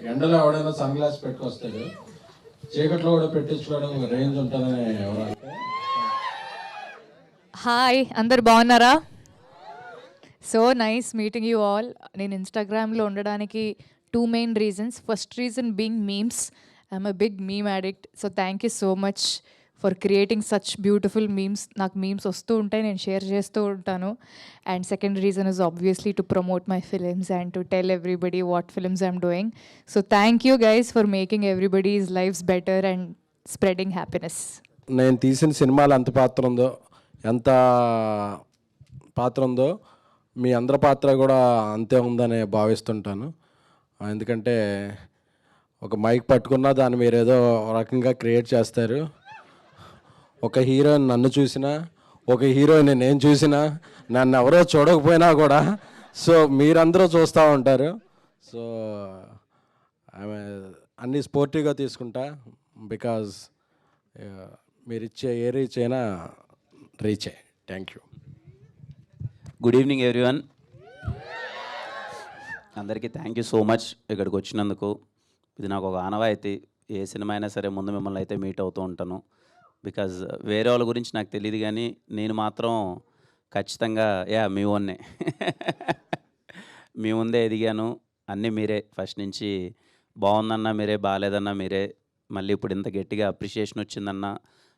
ఎండలో ఎవడైనా sun glass పెట్టుకొస్తాడు, చీకట్లో కూడా పెట్టించుకోవడం రేంజ్ ఉంటుందని ఎవరంటే. హాయ్, అందరు బాగున్నారా? So nice meeting you all. నేను ఇన్స్టాగ్రామ్లో ఉండడానికి 2 main reasons. First reason being memes. I'm a big meme addict. So thank you so much for creating such beautiful memes. నాకు మీమ్స్ వస్తూ ఉంటాయి, నేను షేర్ చేస్తూ ఉంటాను. And second reason is obviously to promote my films and to tell everybody what films I'm doing. So thank you guys for making everybody's lifes better and spreading happiness. నేను తీసిన సినిమాలు ఎంత పాత్ర ఉందో మీ అందరి పాత్ర కూడా అంతే ఉందని భావిస్తుంటాను. ఎందుకంటే ఒక మైక్ పట్టుకున్నా దాన్ని మీరు ఏదో రకంగా క్రియేట్ చేస్తారు. ఒక హీరోయిన్ నన్ను చూసినా, ఒక హీరోయిన్ నేను చూసినా, నన్ను ఎవరో చూడకపోయినా కూడా సో మీరందరూ చూస్తూ ఉంటారు. సో ఆమె అన్నీ స్పోర్టివ్గా తీసుకుంటా. బికాజ్ మీరు ఇచ్చే ఏ రీచ్ అయినా రీచే. Thank you. Good evening everyone. అందరికీ థ్యాంక్ యూ సో మచ్ ఇక్కడికి వచ్చినందుకు. ఇది నాకు ఒక ఆనవాయితీ. ఏ సినిమా అయినా సరే ముందు మిమ్మల్ని అయితే మీట్ అవుతూ ఉంటాను. బికాజ్ వేరే వాళ్ళ గురించి నాకు తెలియదు, కానీ నేను మాత్రం ఖచ్చితంగా మీ ఓన్నే. మీ ముందే ఎదిగాను. అన్నీ మీరే ఫస్ట్ నుంచి. బాగుందన్నా మీరే, బాగాలేదన్నా మీరే. మళ్ళీ ఇప్పుడు ఇంత గట్టిగా అప్రిషియేషన్ వచ్చిందన్నా,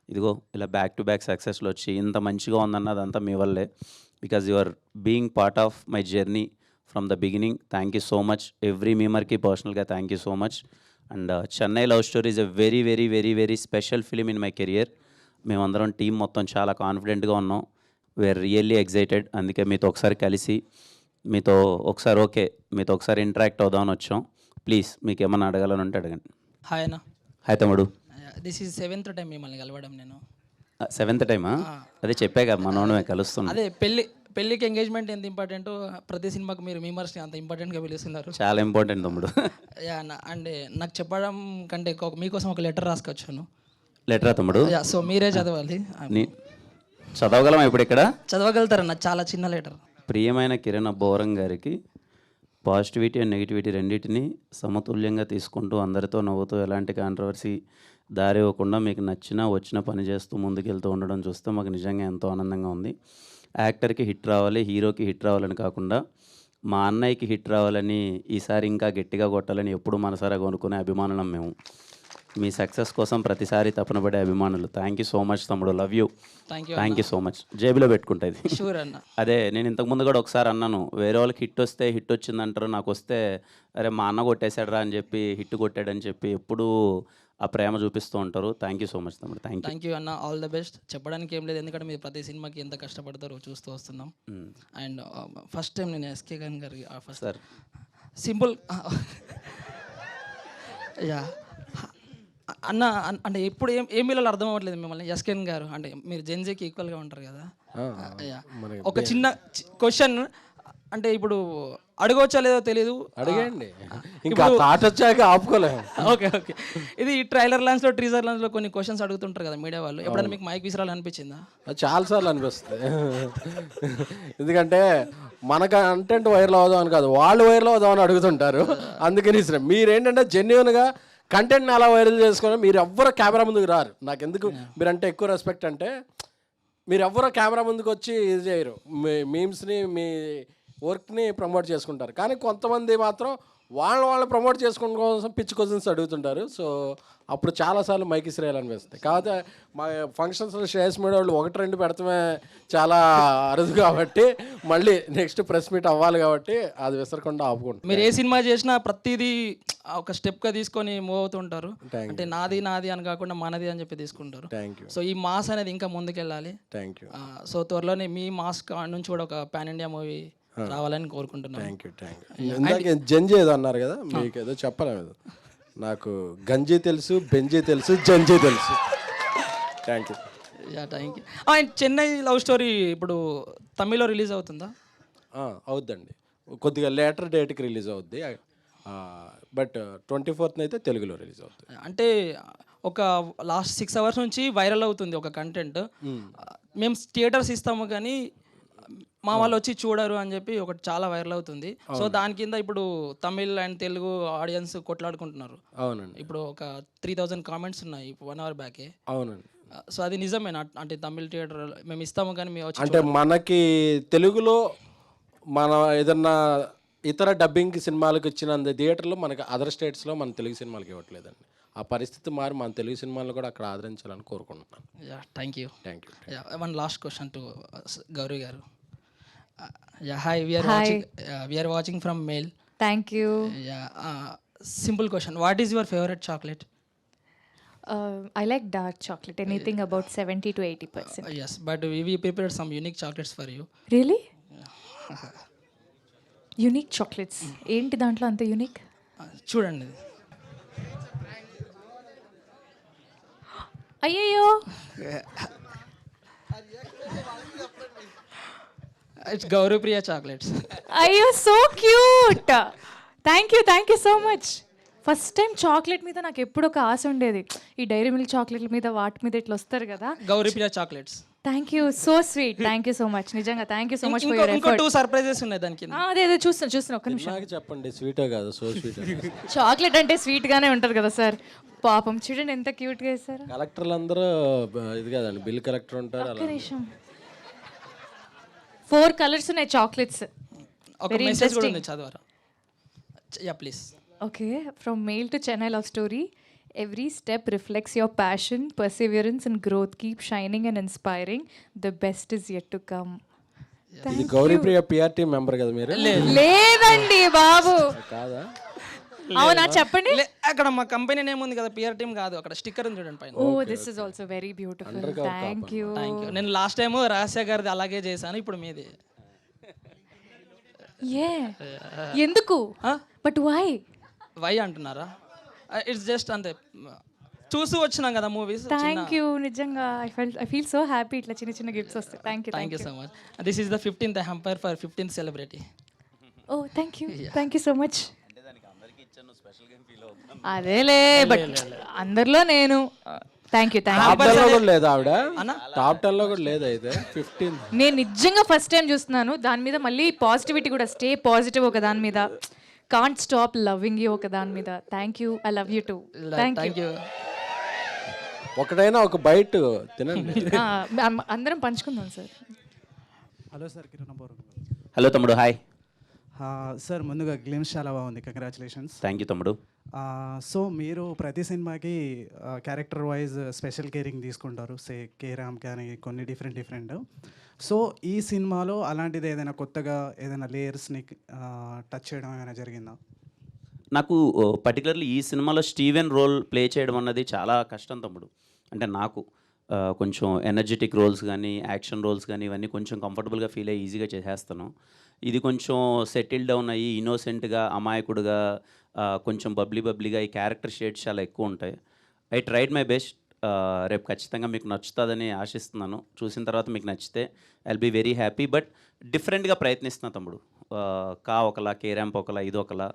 ఇదిగో ఇలా బ్యాక్ టు బ్యాక్ సక్సెస్లో వచ్చి ఇంత మంచిగా ఉందన్న అదంతా మీ వల్లే. Because you are being part of my journey from the beginning. Thank you so much. Every మెంబర్కి పర్సనల్గా thank you so much. And Chennai love story is a very very very very special film in my career. మేమందరం team మొత్తం చాలా కాన్ఫిడెంట్గా ఉన్నాం. We are really excited. అందుకే మీతో ఒకసారి కలిసి మీతో ఒకసారి ఇంటరాక్ట్ అవుదామని వచ్చాం. ప్లీజ్ మీకు ఏమన్నా అడగాలని ఉంటే అడగండి. హాయ్ అన్న. హాయ్ తమ్ముడు. దిస్ ఈజ్ 7th టైం మిమ్మల్ని కలవడం నేను. 7th టైమా? అదే చెప్పాక మనోడమే కలుస్తున్నాం. అదే పెళ్ళికి ఎంగేజ్మెంట్ ఎంత ఇంపార్టెంట్, ప్రతి సినిమాకి మీరు మీమర్స్ని అంత ఇంపార్టెంట్గా పిలుస్తున్నారు. చాలా ఇంపార్టెంట్ తమ్ముడు. యా అన్న. అండ్ నాకు చెప్పడం కంటే మీకోసం ఒక లెటర్ రాసుకొచ్చాను. లెటరా తమ్ముడు? యా, సో మీరే చదవాలి. చదవగలమా ఇప్పుడు ఇక్కడ? చదవగలుగుతారన్న, చాలా చిన్న లెటర్. ప్రియమైన కిరణ్ అబ్బోవరం గారికి, పాజిటివిటీ అండ్ నెగిటివిటీ రెండింటినీ సమతుల్యంగా తీసుకుంటూ అందరితో నవ్వుతూ ఎలాంటి కాంట్రవర్సీ దారి ఇవ్వకుండా మీకు వచ్చిన పని చేస్తూ ముందుకెళ్తూ ఉండడం చూస్తే మాకు నిజంగా ఎంతో ఆనందంగా ఉంది. యాక్టర్కి హిట్ రావాలి, హీరోకి హిట్ రావాలని కాకుండా మా అన్నయ్యకి హిట్ రావాలని, ఈసారి ఇంకా గట్టిగా కొట్టాలని ఎప్పుడు మనసారా కొనుక్కునే అభిమానులం మేము. మీ సక్సెస్ కోసం ప్రతిసారి తపన పడే అభిమానులు. థ్యాంక్ యూ సో మచ్ తమ్ముడు. Love you. Thank you so much. జేబులో పెట్టుకుంటుంది. షూర్ అన్న. అదే నేను ఇంతకుముందు కూడా ఒకసారి అన్నాను, వేరే వాళ్ళకి హిట్ వస్తే హిట్ వచ్చిందంటారు, నాకు వస్తే అరే మా అన్న కొట్టేశాడరా అని చెప్పి, హిట్ కొట్టాడని చెప్పి ఎప్పుడూ ఆ ప్రేమ చూపిస్తూ ఉంటారు. థ్యాంక్ యూ సో మచ్ తమ్ముడు. థ్యాంక్ యూ అన్న. All the best. చెప్పడానికి ఏం లేదు, ఎందుకంటే మీరు ప్రతి సినిమాకి ఎంత కష్టపడతారో చూస్తూ వస్తున్నాం. అండ్ ఫస్ట్ టైం నేను ఎస్కే ఖాన్ గారికి ఫస్ట్ సార్ సింపుల్ యా అన్న. అంటే ఎప్పుడు ఏం పిల్లలు అర్థం అవ్వట్లేదు మిమ్మల్ని. ఎస్కేన్ గారు అంటే మీరు జెన్జీకి ఈక్వల్గా ఉంటారు కదా. ఒక చిన్న క్వశ్చన్, అంటే ఇప్పుడు అడగవచ్చా లేదో తెలీదు, అడగండి. ఇంకా థాట్ వచ్చాక ఆపుకోలేము. ఓకే. ఇది ట్రైలర్ లాంచ్లో, టీజర్ లాంచ్లో కొన్ని క్వశ్చన్స్ అడుగుతుంటారు కదా మీడియా వాళ్ళు. ఎప్పుడైనా మీకు మైక్ విసిరాలు అనిపించిందా? చాలాసార్లు అనిపిస్తుంది. ఎందుకంటే మన కంటెంట్ వైరల్ అవుదాం అని కాదు, వాళ్ళు వైరల్ అవుదామని అడుగుతుంటారు. అందుకని మీరేంటంటే జెన్యున్గా కంటెంట్ని అలా వైరల్ చేసుకుని మీరు ఎవ్వరూ కెమెరా ముందుకు రారు. నాకు ఎందుకు మీరంటే ఎక్కువ రెస్పెక్ట్ అంటే, మీరు ఎవ్వరూ కెమెరా ముందుకు వచ్చి ఇది చేయరు. మీమ్స్ని, మీ వర్క్ని ప్రమోట్ చేసుకుంటారు. కానీ కొంతమంది మాత్రం వాళ్ళు ప్రమోట్ చేసుకోవడం కోసం పిచ్చి క్వశ్చన్స్ అడుగుతుంటారు. సో అప్పుడు చాలాసార్లు మైక్ ఇసిరేయాలనిపిస్తుంది. కాకపోతే మా ఫంక్షన్స్లో శ్రేయస్ మీడియా వాళ్ళు 1-2 పెడతామే చాలా అరుదు కాబట్టి, మళ్ళీ నెక్స్ట్ ప్రెస్ మీట్ అవ్వాలి కాబట్టి అది విసరకుండా ఆపుకుంటాం. మీరు ఏ సినిమా చేసినా ప్రతిదీ ఒక స్టెప్గా తీసుకొని మూవ్ అవుతుంటారు. అంటే నాది అని కాకుండా మనది అని చెప్పి తీసుకుంటారు. Thank you. సో ఈ మాస్ అనేది ఇంకా ముందుకెళ్ళాలి. Thank you. సో త్వరలోనే మీ మాస్ నుంచి కూడా ఒక పాన్ ఇండియా మూవీ రావాలని కోరుకుంటున్నాను. Thank you. ఇందాక జంజీ ఏదో అన్నారు కదా, మీకు ఏదో చెప్పలేదు. నాకు గంజీ తెలుసు, బెంజీ తెలుసు, జంజీ తెలుసు. Thank you. Thank you. And Chennai love story ఇప్పుడు తమిళ్లో రిలీజ్ అవుతుందా? అవుద్దండి, కొద్దిగా లేటర్ డేట్కి రిలీజ్ అవుద్ది. బట్ 24th అయితే తెలుగులో రిలీజ్ అవుతుంది. అంటే ఒక లాస్ట్ 6 hours నుంచి వైరల్ అవుతుంది ఒక కంటెంట్. మేము థియేటర్స్ ఇస్తాము కానీ మా వాళ్ళు వచ్చి చూడరు అని చెప్పి ఒకటి చాలా వైరల్ అవుతుంది. సో దాని కింద ఇప్పుడు తమిళ్ అండ్ తెలుగు ఆడియన్స్ కొట్లాడుకుంటున్నారు. అవునండి. ఇప్పుడు ఒక 3000 కామెంట్స్ ఉన్నాయి 1 hour బ్యాకే. అవునండి. సో అది నిజమేనా? అంటే తమిళ్ థియేటర్ మేము ఇస్తాము కానీ మేము వచ్చి అంటే మనకి తెలుగులో మన ఏదన్నా ఇతర డబ్బింగ్ సినిమాలకు ఇచ్చినంత థియేటర్లో మనకి అదర్ స్టేట్స్లో మన తెలుగు సినిమాలకి ఇవ్వట్లేదండి. ఆ పరిస్థితి మారి మన తెలుగు సినిమాలను కూడా అక్కడ ఆదరించాలని కోరుకుంటున్నాను. Thank you. Thank you. One last question to Gauri garu. Hi, we are watching from mail. Thank you. Simple question, what is your favourite chocolate? I like dark chocolate, anything about 70 to 80%. Yes, but we prepared some unique chocolates for you. Really? Unique chocolates ఏంటి దాంట్లో అంత unique? చూడండి. అయ్యయ్యో, it's Gauri Priya chocolates. అయ్యో, so cute. Thank you so much. First time chocolate మీద నాకు ఎప్పుడు ఒక ఆశ ఉండేది, ఈ డైరీ మిల్క్ చాక్లెట్ల మీద వాటి మీద ఇట్లా వస్తారు కదా. Gauri Priya chocolates. Thank you, so sweet. Thank you so much, నిజంగా thank you so much for your ఇంకో ఎఫర్ట్. 2 సర్ప్రైజెస్ ఉన్నాయి దాని కింద. అదే చూస్తున్నా ఒక్క నిమిషం. నాకు చెప్పండి, స్వీటే కాదు, సో స్వీట్. చాక్లెట్ అంటే స్వీట్ గానే ఉంటది కదా సార్. పాపం చూడండి ఎంత క్యూట్ గా వేస్తారు. కలెక్టర్లు అందరూ ఇది కదండి, బిల్ కలెక్టర్ ఉంటారు. ఒక్క నిమిషం. 4 కలర్స్ ఉన్నాయి చాక్లెట్స్. ఒక మెసేజ్ కూడా ఉంది, చదవరా? Yeah please. Okay, from mail to Chennai love story. Every step reflects your passion, perseverance and growth. Keep shining and inspiring. The best is yet to come. ఇది గౌరీ ప్రియ PRT member కదా మీరు? లేదండి బాబు. కాదా? అవునా, చెప్పండి. అక్కడ మా కంపెనీ నేమ్ ఉంది కదా, పిఆర్ టీమ్ కాదు, అక్కడ స్టిక్కర్ ఉంది చూడండి పైన. Oh, this is also very beautiful. Thank you. నేను లాస్ట్ టైం రహస్య గారిది అలాగే చేశాను, ఇప్పుడు మీది. ఎందుకు? But why? వై అంటున్నారా? ఇట్స్ జస్ట్ అంతే, చూసి వచ్చినాం కదా మూవీస్. థ్యాంక్ యూ, నిజంగా ఐ ఫీల్ సో హ్యాపీ ఇట్లా చిన్న చిన్న గిఫ్ట్స్ వస్తాయి. Thank you so much. This is the 15th hamper for 15th celebrity. Oh thank you so much. అదేలే, బట్ అందరిలో నేను. Thank you. టాప్ 10 లో కూడా లేదా ఆవిడ? టాప్ 10 లో కూడా లేదా? అయితే 15. నేను నిజంగా ఫస్ట్ టైం చూస్తున్నాను. దాని మీద మళ్ళీ పాజిటివిటీ కూడా, స్టే పాజిటివ్ ఒక దాని మీద, కాంట్ స్టాప్ లవింగ్ యూ ఒక దాని మీద. Thank you, I love you too. Thank you. ఒకటైనా ఒక బైట్ తినండి. అందరం పంచుకుందాం సార్. హలో సార్, కిరణ్ బోర్. హలో తమ్ముడు, హాయ్. సార్, ముందుగా గ్లిమ్స్ చాలా బాగుంది, కంగ్రాచులేషన్స్. థ్యాంక్ యూ తమ్ముడు. సో మీరు ప్రతి సినిమాకి క్యారెక్టర్ వైజ్ స్పెషల్ కేరింగ్ తీసుకుంటారు, సే కేరామ్ కానీ కొన్ని డిఫరెంట్. సో ఈ సినిమాలో అలాంటిది ఏదైనా కొత్తగా ఏదైనా లేయర్స్ని టచ్ చేయడం ఏమైనా జరిగిందా? నాకు పర్టికులర్లీ ఈ సినిమాలో స్టీవెన్ రోల్ ప్లే చేయడం అన్నది చాలా కష్టం తమ్ముడు. అంటే నాకు కొంచెం ఎనర్జెటిక్ రోల్స్ కానీ యాక్షన్ రోల్స్ కానీ ఇవన్నీ కొంచెం కంఫర్టబుల్గా ఫీల్ అయ్యి ఈజీగా చేసేస్తాను. ఇది కొంచెం సెటిల్ డౌన్ అయ్యి ఇన్నోసెంట్గా, అమాయకుడుగా, కొంచెం బబ్లీగా ఈ క్యారెక్టర్ షేడ్స్ చాలా ఎక్కువ ఉంటాయి. I tried my best. రేపు ఖచ్చితంగా మీకు నచ్చుతుందని ఆశిస్తున్నాను. చూసిన తర్వాత మీకు నచ్చితే I'll be very happy. But డిఫరెంట్గా ప్రయత్నిస్తున్నా తమ్ముడు. ఒకలా, కేరాంప్ ఒకలా, ఇది ఒకలా,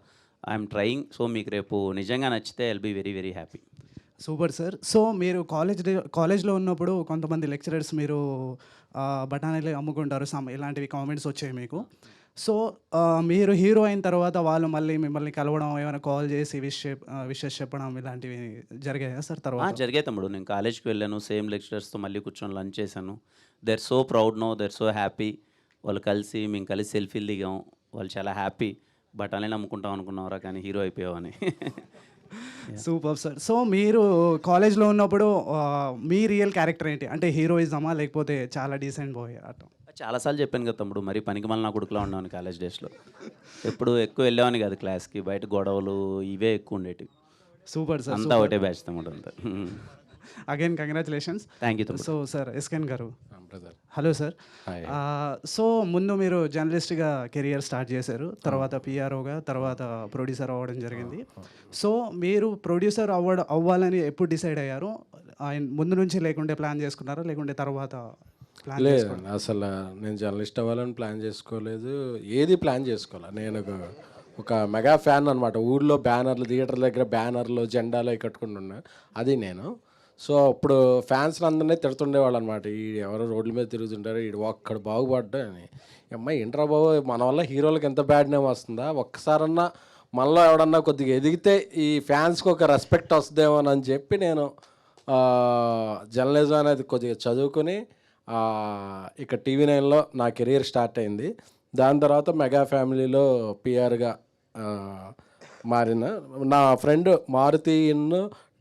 ఐఎమ్ ట్రయింగ్. సో మీకు రేపు నిజంగా నచ్చితే I'll be very very happy. Super sir. So మీరు కాలేజ్లో ఉన్నప్పుడు కొంతమంది లెక్చరర్స్ మీరు బఠానీలు అమ్ముకుంటారు ఇలాంటివి కామెంట్స్ వచ్చాయి మీకు. సో మీరు హీరో అయిన తర్వాత వాళ్ళు మళ్ళీ మిమ్మల్ని కలవడం, ఏమైనా కాల్ చేసి విషెస్ చెప్పడం ఇలాంటివి జరిగాయా సార్ తర్వాత? జరిగాయి తమ్ముడు. నేను కాలేజ్కి వెళ్ళాను, సేమ్ లెక్చరర్స్తో మళ్ళీ కూర్చొని లంచ్ చేశాను. They are so proud no, they are so happy. వాళ్ళు మేము కలిసి సెల్ఫీలు దిగాం. వాళ్ళు చాలా హ్యాపీ. బఠానీలు అమ్ముకుంటాం అనుకున్నారా, కానీ హీరో అయిపోయావని. Super sir. సో మీరు కాలేజ్లో ఉన్నప్పుడు మీ రియల్ క్యారెక్టర్ ఏంటి? అంటే హీరోయిజమా లేకపోతే చాలా డీసెంట్ బాయ్ అట్లా? చాలాసార్లు చెప్పాను కదా తమ్ముడు, మరి పనికి మళ్ళీ నా కొడుకులా ఉండేవాని కాలేజ్ డేస్లో. ఎప్పుడు ఎక్కువ వెళ్ళేవాని కాదు క్లాస్కి, బయట గొడవలు ఇవే ఎక్కువ ఉండేటివి. Super sir. అంతా ఒకటే బ్యాచ్ తమ్ముడు అంతా. Again congratulations. థ్యాంక్ యూ తమ్ముడు. సో సార్, ఎస్కెన్ గారు. Hello sir. సో ముందు మీరు జర్నలిస్ట్గా కెరియర్ స్టార్ట్ చేశారు, తర్వాత పిఆర్ఓగా, తర్వాత ప్రొడ్యూసర్ అవ్వడం జరిగింది. సో మీరు ప్రొడ్యూసర్ అవ్వాలని ఎప్పుడు డిసైడ్ అయ్యారు? ముందు నుంచి లేకుంటే ప్లాన్ చేసుకున్నారా, లేకుంటే తర్వాత ప్లాన్? లేదు, అసలు నేను జర్నలిస్ట్ అవ్వాలని ప్లాన్ చేసుకోలేదు, ఏది ప్లాన్ చేసుకోవాలి. నేను ఒక మెగా ఫ్యాన్ అనమాట. ఊళ్ళో బ్యానర్లు, థియేటర్ దగ్గర బ్యానర్లు, జెండాలు కట్టుకుంటున్నా, అది నేను. సో అప్పుడు ఫ్యాన్స్ అందరినీ తిడుతుండేవాళ్ళు అనమాట. ఈ ఎవరో రోడ్ల మీద తిరుగుతుంటారు, ఈ ఒక్కడు బాగుపడ్డా అని. అమ్మాయి ఏంట్రా బాబు, మన వల్ల హీరోలకు ఎంత బ్యాడ్ నేమ్ వస్తుందా, ఒక్కసారన్నా మనలో ఎవడన్నా కొద్దిగా ఎదిగితే ఈ ఫ్యాన్స్కి ఒక రెస్పెక్ట్ వస్తుందేమోనని చెప్పి నేను జర్నలిజం అనేది కొద్దిగా చదువుకుని ఇక TV9లో నా కెరీర్ స్టార్ట్ అయింది. దాని తర్వాత మెగా ఫ్యామిలీలో పిఆర్గా మారిన నా ఫ్రెండ్ మారుతి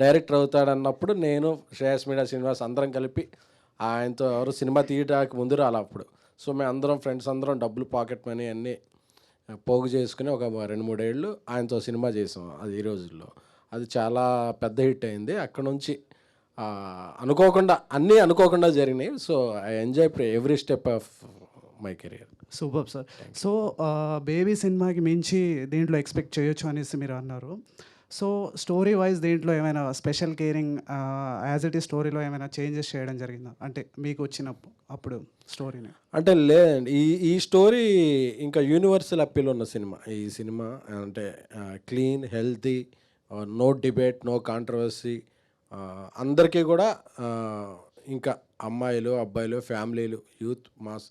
డైరెక్టర్ అవుతాడన్నప్పుడు నేను శ్రేయస్ మీడియా శ్రీనివాస్ అందరం కలిపి ఆయనతో ఎవరు సినిమా తీయడానికి ముందు రాలి అప్పుడు. సో మేము అందరం ఫ్రెండ్స్ అందరం డబ్బులు పాకెట్ మనీ అన్నీ పోగు చేసుకుని ఒక 2-3 ఏళ్ళు ఆయనతో సినిమా చేసాం. అది ఈ రోజుల్లో అది చాలా పెద్ద హిట్ అయింది. అక్కడ నుంచి అనుకోకుండా జరిగినాయి. So I enjoy every step of my career. Super sir. So baby సినిమాకి మించి దీంట్లో ఎక్స్పెక్ట్ చేయొచ్చు అనేసి మీరు అన్నారు. సో స్టోరీ వైజ్ దీంట్లో ఏమైనా స్పెషల్ కేరింగ్ యాజ్ ఇట్ ఈ స్టోరీలో ఏమైనా చేంజెస్ చేయడం జరిగిందా, అంటే మీకు వచ్చిన అప్పుడు స్టోరీని? అంటే లేదండి, ఈ స్టోరీ ఇంకా యూనివర్సల్ అప్పీల్ ఉన్న సినిమా. ఈ సినిమా అంటే clean, healthy, no debate, no controversy, అందరికీ కూడా ఇంకా అమ్మాయిలు, అబ్బాయిలు, ఫ్యామిలీలు, యూత్, మాస్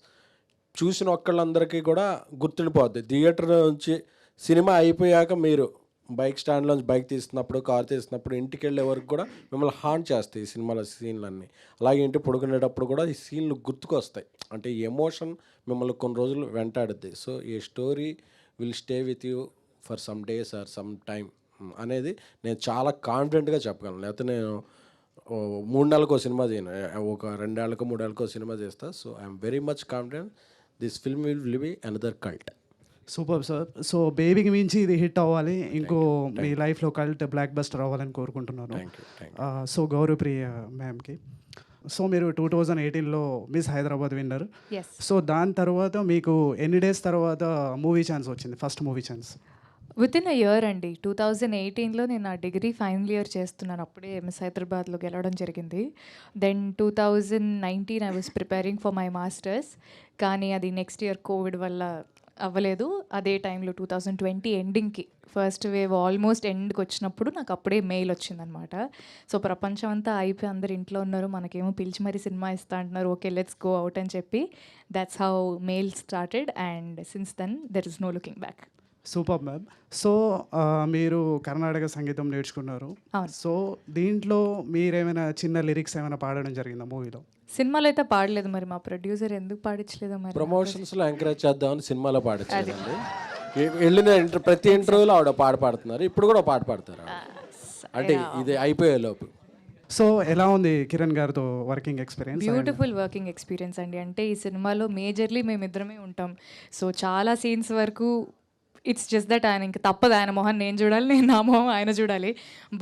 చూసిన ఒక్కళ్ళందరికీ కూడా గుర్తుండిపోద్ది. థియేటర్ నుంచి సినిమా అయిపోయాక మీరు బైక్ స్టాండ్లోంచి బైక్ తీస్తున్నప్పుడు, కార్ తీస్తున్నప్పుడు ఇంటికి వెళ్ళే వరకు కూడా మిమ్మల్ని హాంట్ చేస్తాయి ఈ సినిమాలో సీన్లన్నీ. అలాగే ఇంటి పడుకునేటప్పుడు కూడా ఈ సీన్లు గుర్తుకొస్తాయి. అంటే ఈ ఎమోషన్ మిమ్మల్ని కొన్ని రోజులు వెంటాడుద్ది. సో ఈ story will stay with you for some days or some time అనేది నేను చాలా కాన్ఫిడెంట్గా చెప్పగలను. లేకపోతే నేను 3 నెలలకు సినిమా చేయను, ఒక 2 ఏళ్ళకో 3 ఏళ్ళకో సినిమా చేస్తా. So I'm very much confident this film will be another cult. Super sir. So బేబీకి మించి ఇది హిట్ అవ్వాలి, ఇంకో మీ లైఫ్లో కల్ట్ బ్లాక్ బస్టర్ అవ్వాలని కోరుకుంటున్నాను. సో గౌరవప్రియ మ్యామ్కి, సో మీరు 2018లో miss Hyderabad winner. Yes. So దాని తర్వాత మీకు ఎన్ని డేస్ తర్వాత మూవీ ఛాన్స్ వచ్చింది, first movie chance? Within a year అండి. 2018లో నేను నా డిగ్రీ ఫైనల్ ఇయర్ చేస్తున్నాను. అప్పుడే మిస్ హైదరాబాద్లో గెలవడం జరిగింది. Then 2019 I was preparing for my masters, కానీ అది నెక్స్ట్ ఇయర్ కోవిడ్ వల్ల అవ్వలేదు. అదే టైంలో 2020 ఎండింగ్కి ఫస్ట్ వేవ్ ఆల్మోస్ట్ ఎండ్కి వచ్చినప్పుడు నాకు అప్పుడే మెయిల్ వచ్చిందనమాట. సో ప్రపంచం అంతా అయిపోయి అందరు ఇంట్లో ఉన్నారు, మనకేమో పిలిచి మరీ సినిమా ఇస్తా అంటున్నారు, ఓకే లెట్స్ గో అవుట్ అని చెప్పి that's how mail started and since then there is no looking back. Super ma'am. So మీరు కర్ణాటక సంగీతం నేర్చుకున్నారు. అవును. సో దీంట్లో మీరేమైనా చిన్న లిరిక్స్ ఏమైనా పాడడం జరిగిందా మూవీలో? సినిమాలో అయితే పాడలేదు, మరి మా ప్రొడ్యూసర్ ఎందుకు పాడించలేదో మరి. ప్రమోషన్స్లో ఎంకరేజ్ చేద్దామని సినిమాలో పాడించారండి. వెళ్ళిన ప్రతి ఇంటర్వ్యూలో ఆవిడ పాడుతున్నారు, ఇప్పుడు కూడా పాడతారు అంటే ఇది అయిపోయే లోపు. సో ఎలా ఉంది కిరణ్ గారితో working experience? Beautiful working experience అండి. అంటే ఈ సినిమాలో మేజర్లీ మేమిద్దరమే ఉంటాం. సో చాలా సీన్స్ వరకు ఇట్స్ జస్ట్ దట్ ఆయన ఇంకా తప్పదు, ఆయన మొహం నేను చూడాలి, నేను నా మొహం ఆయన చూడాలి.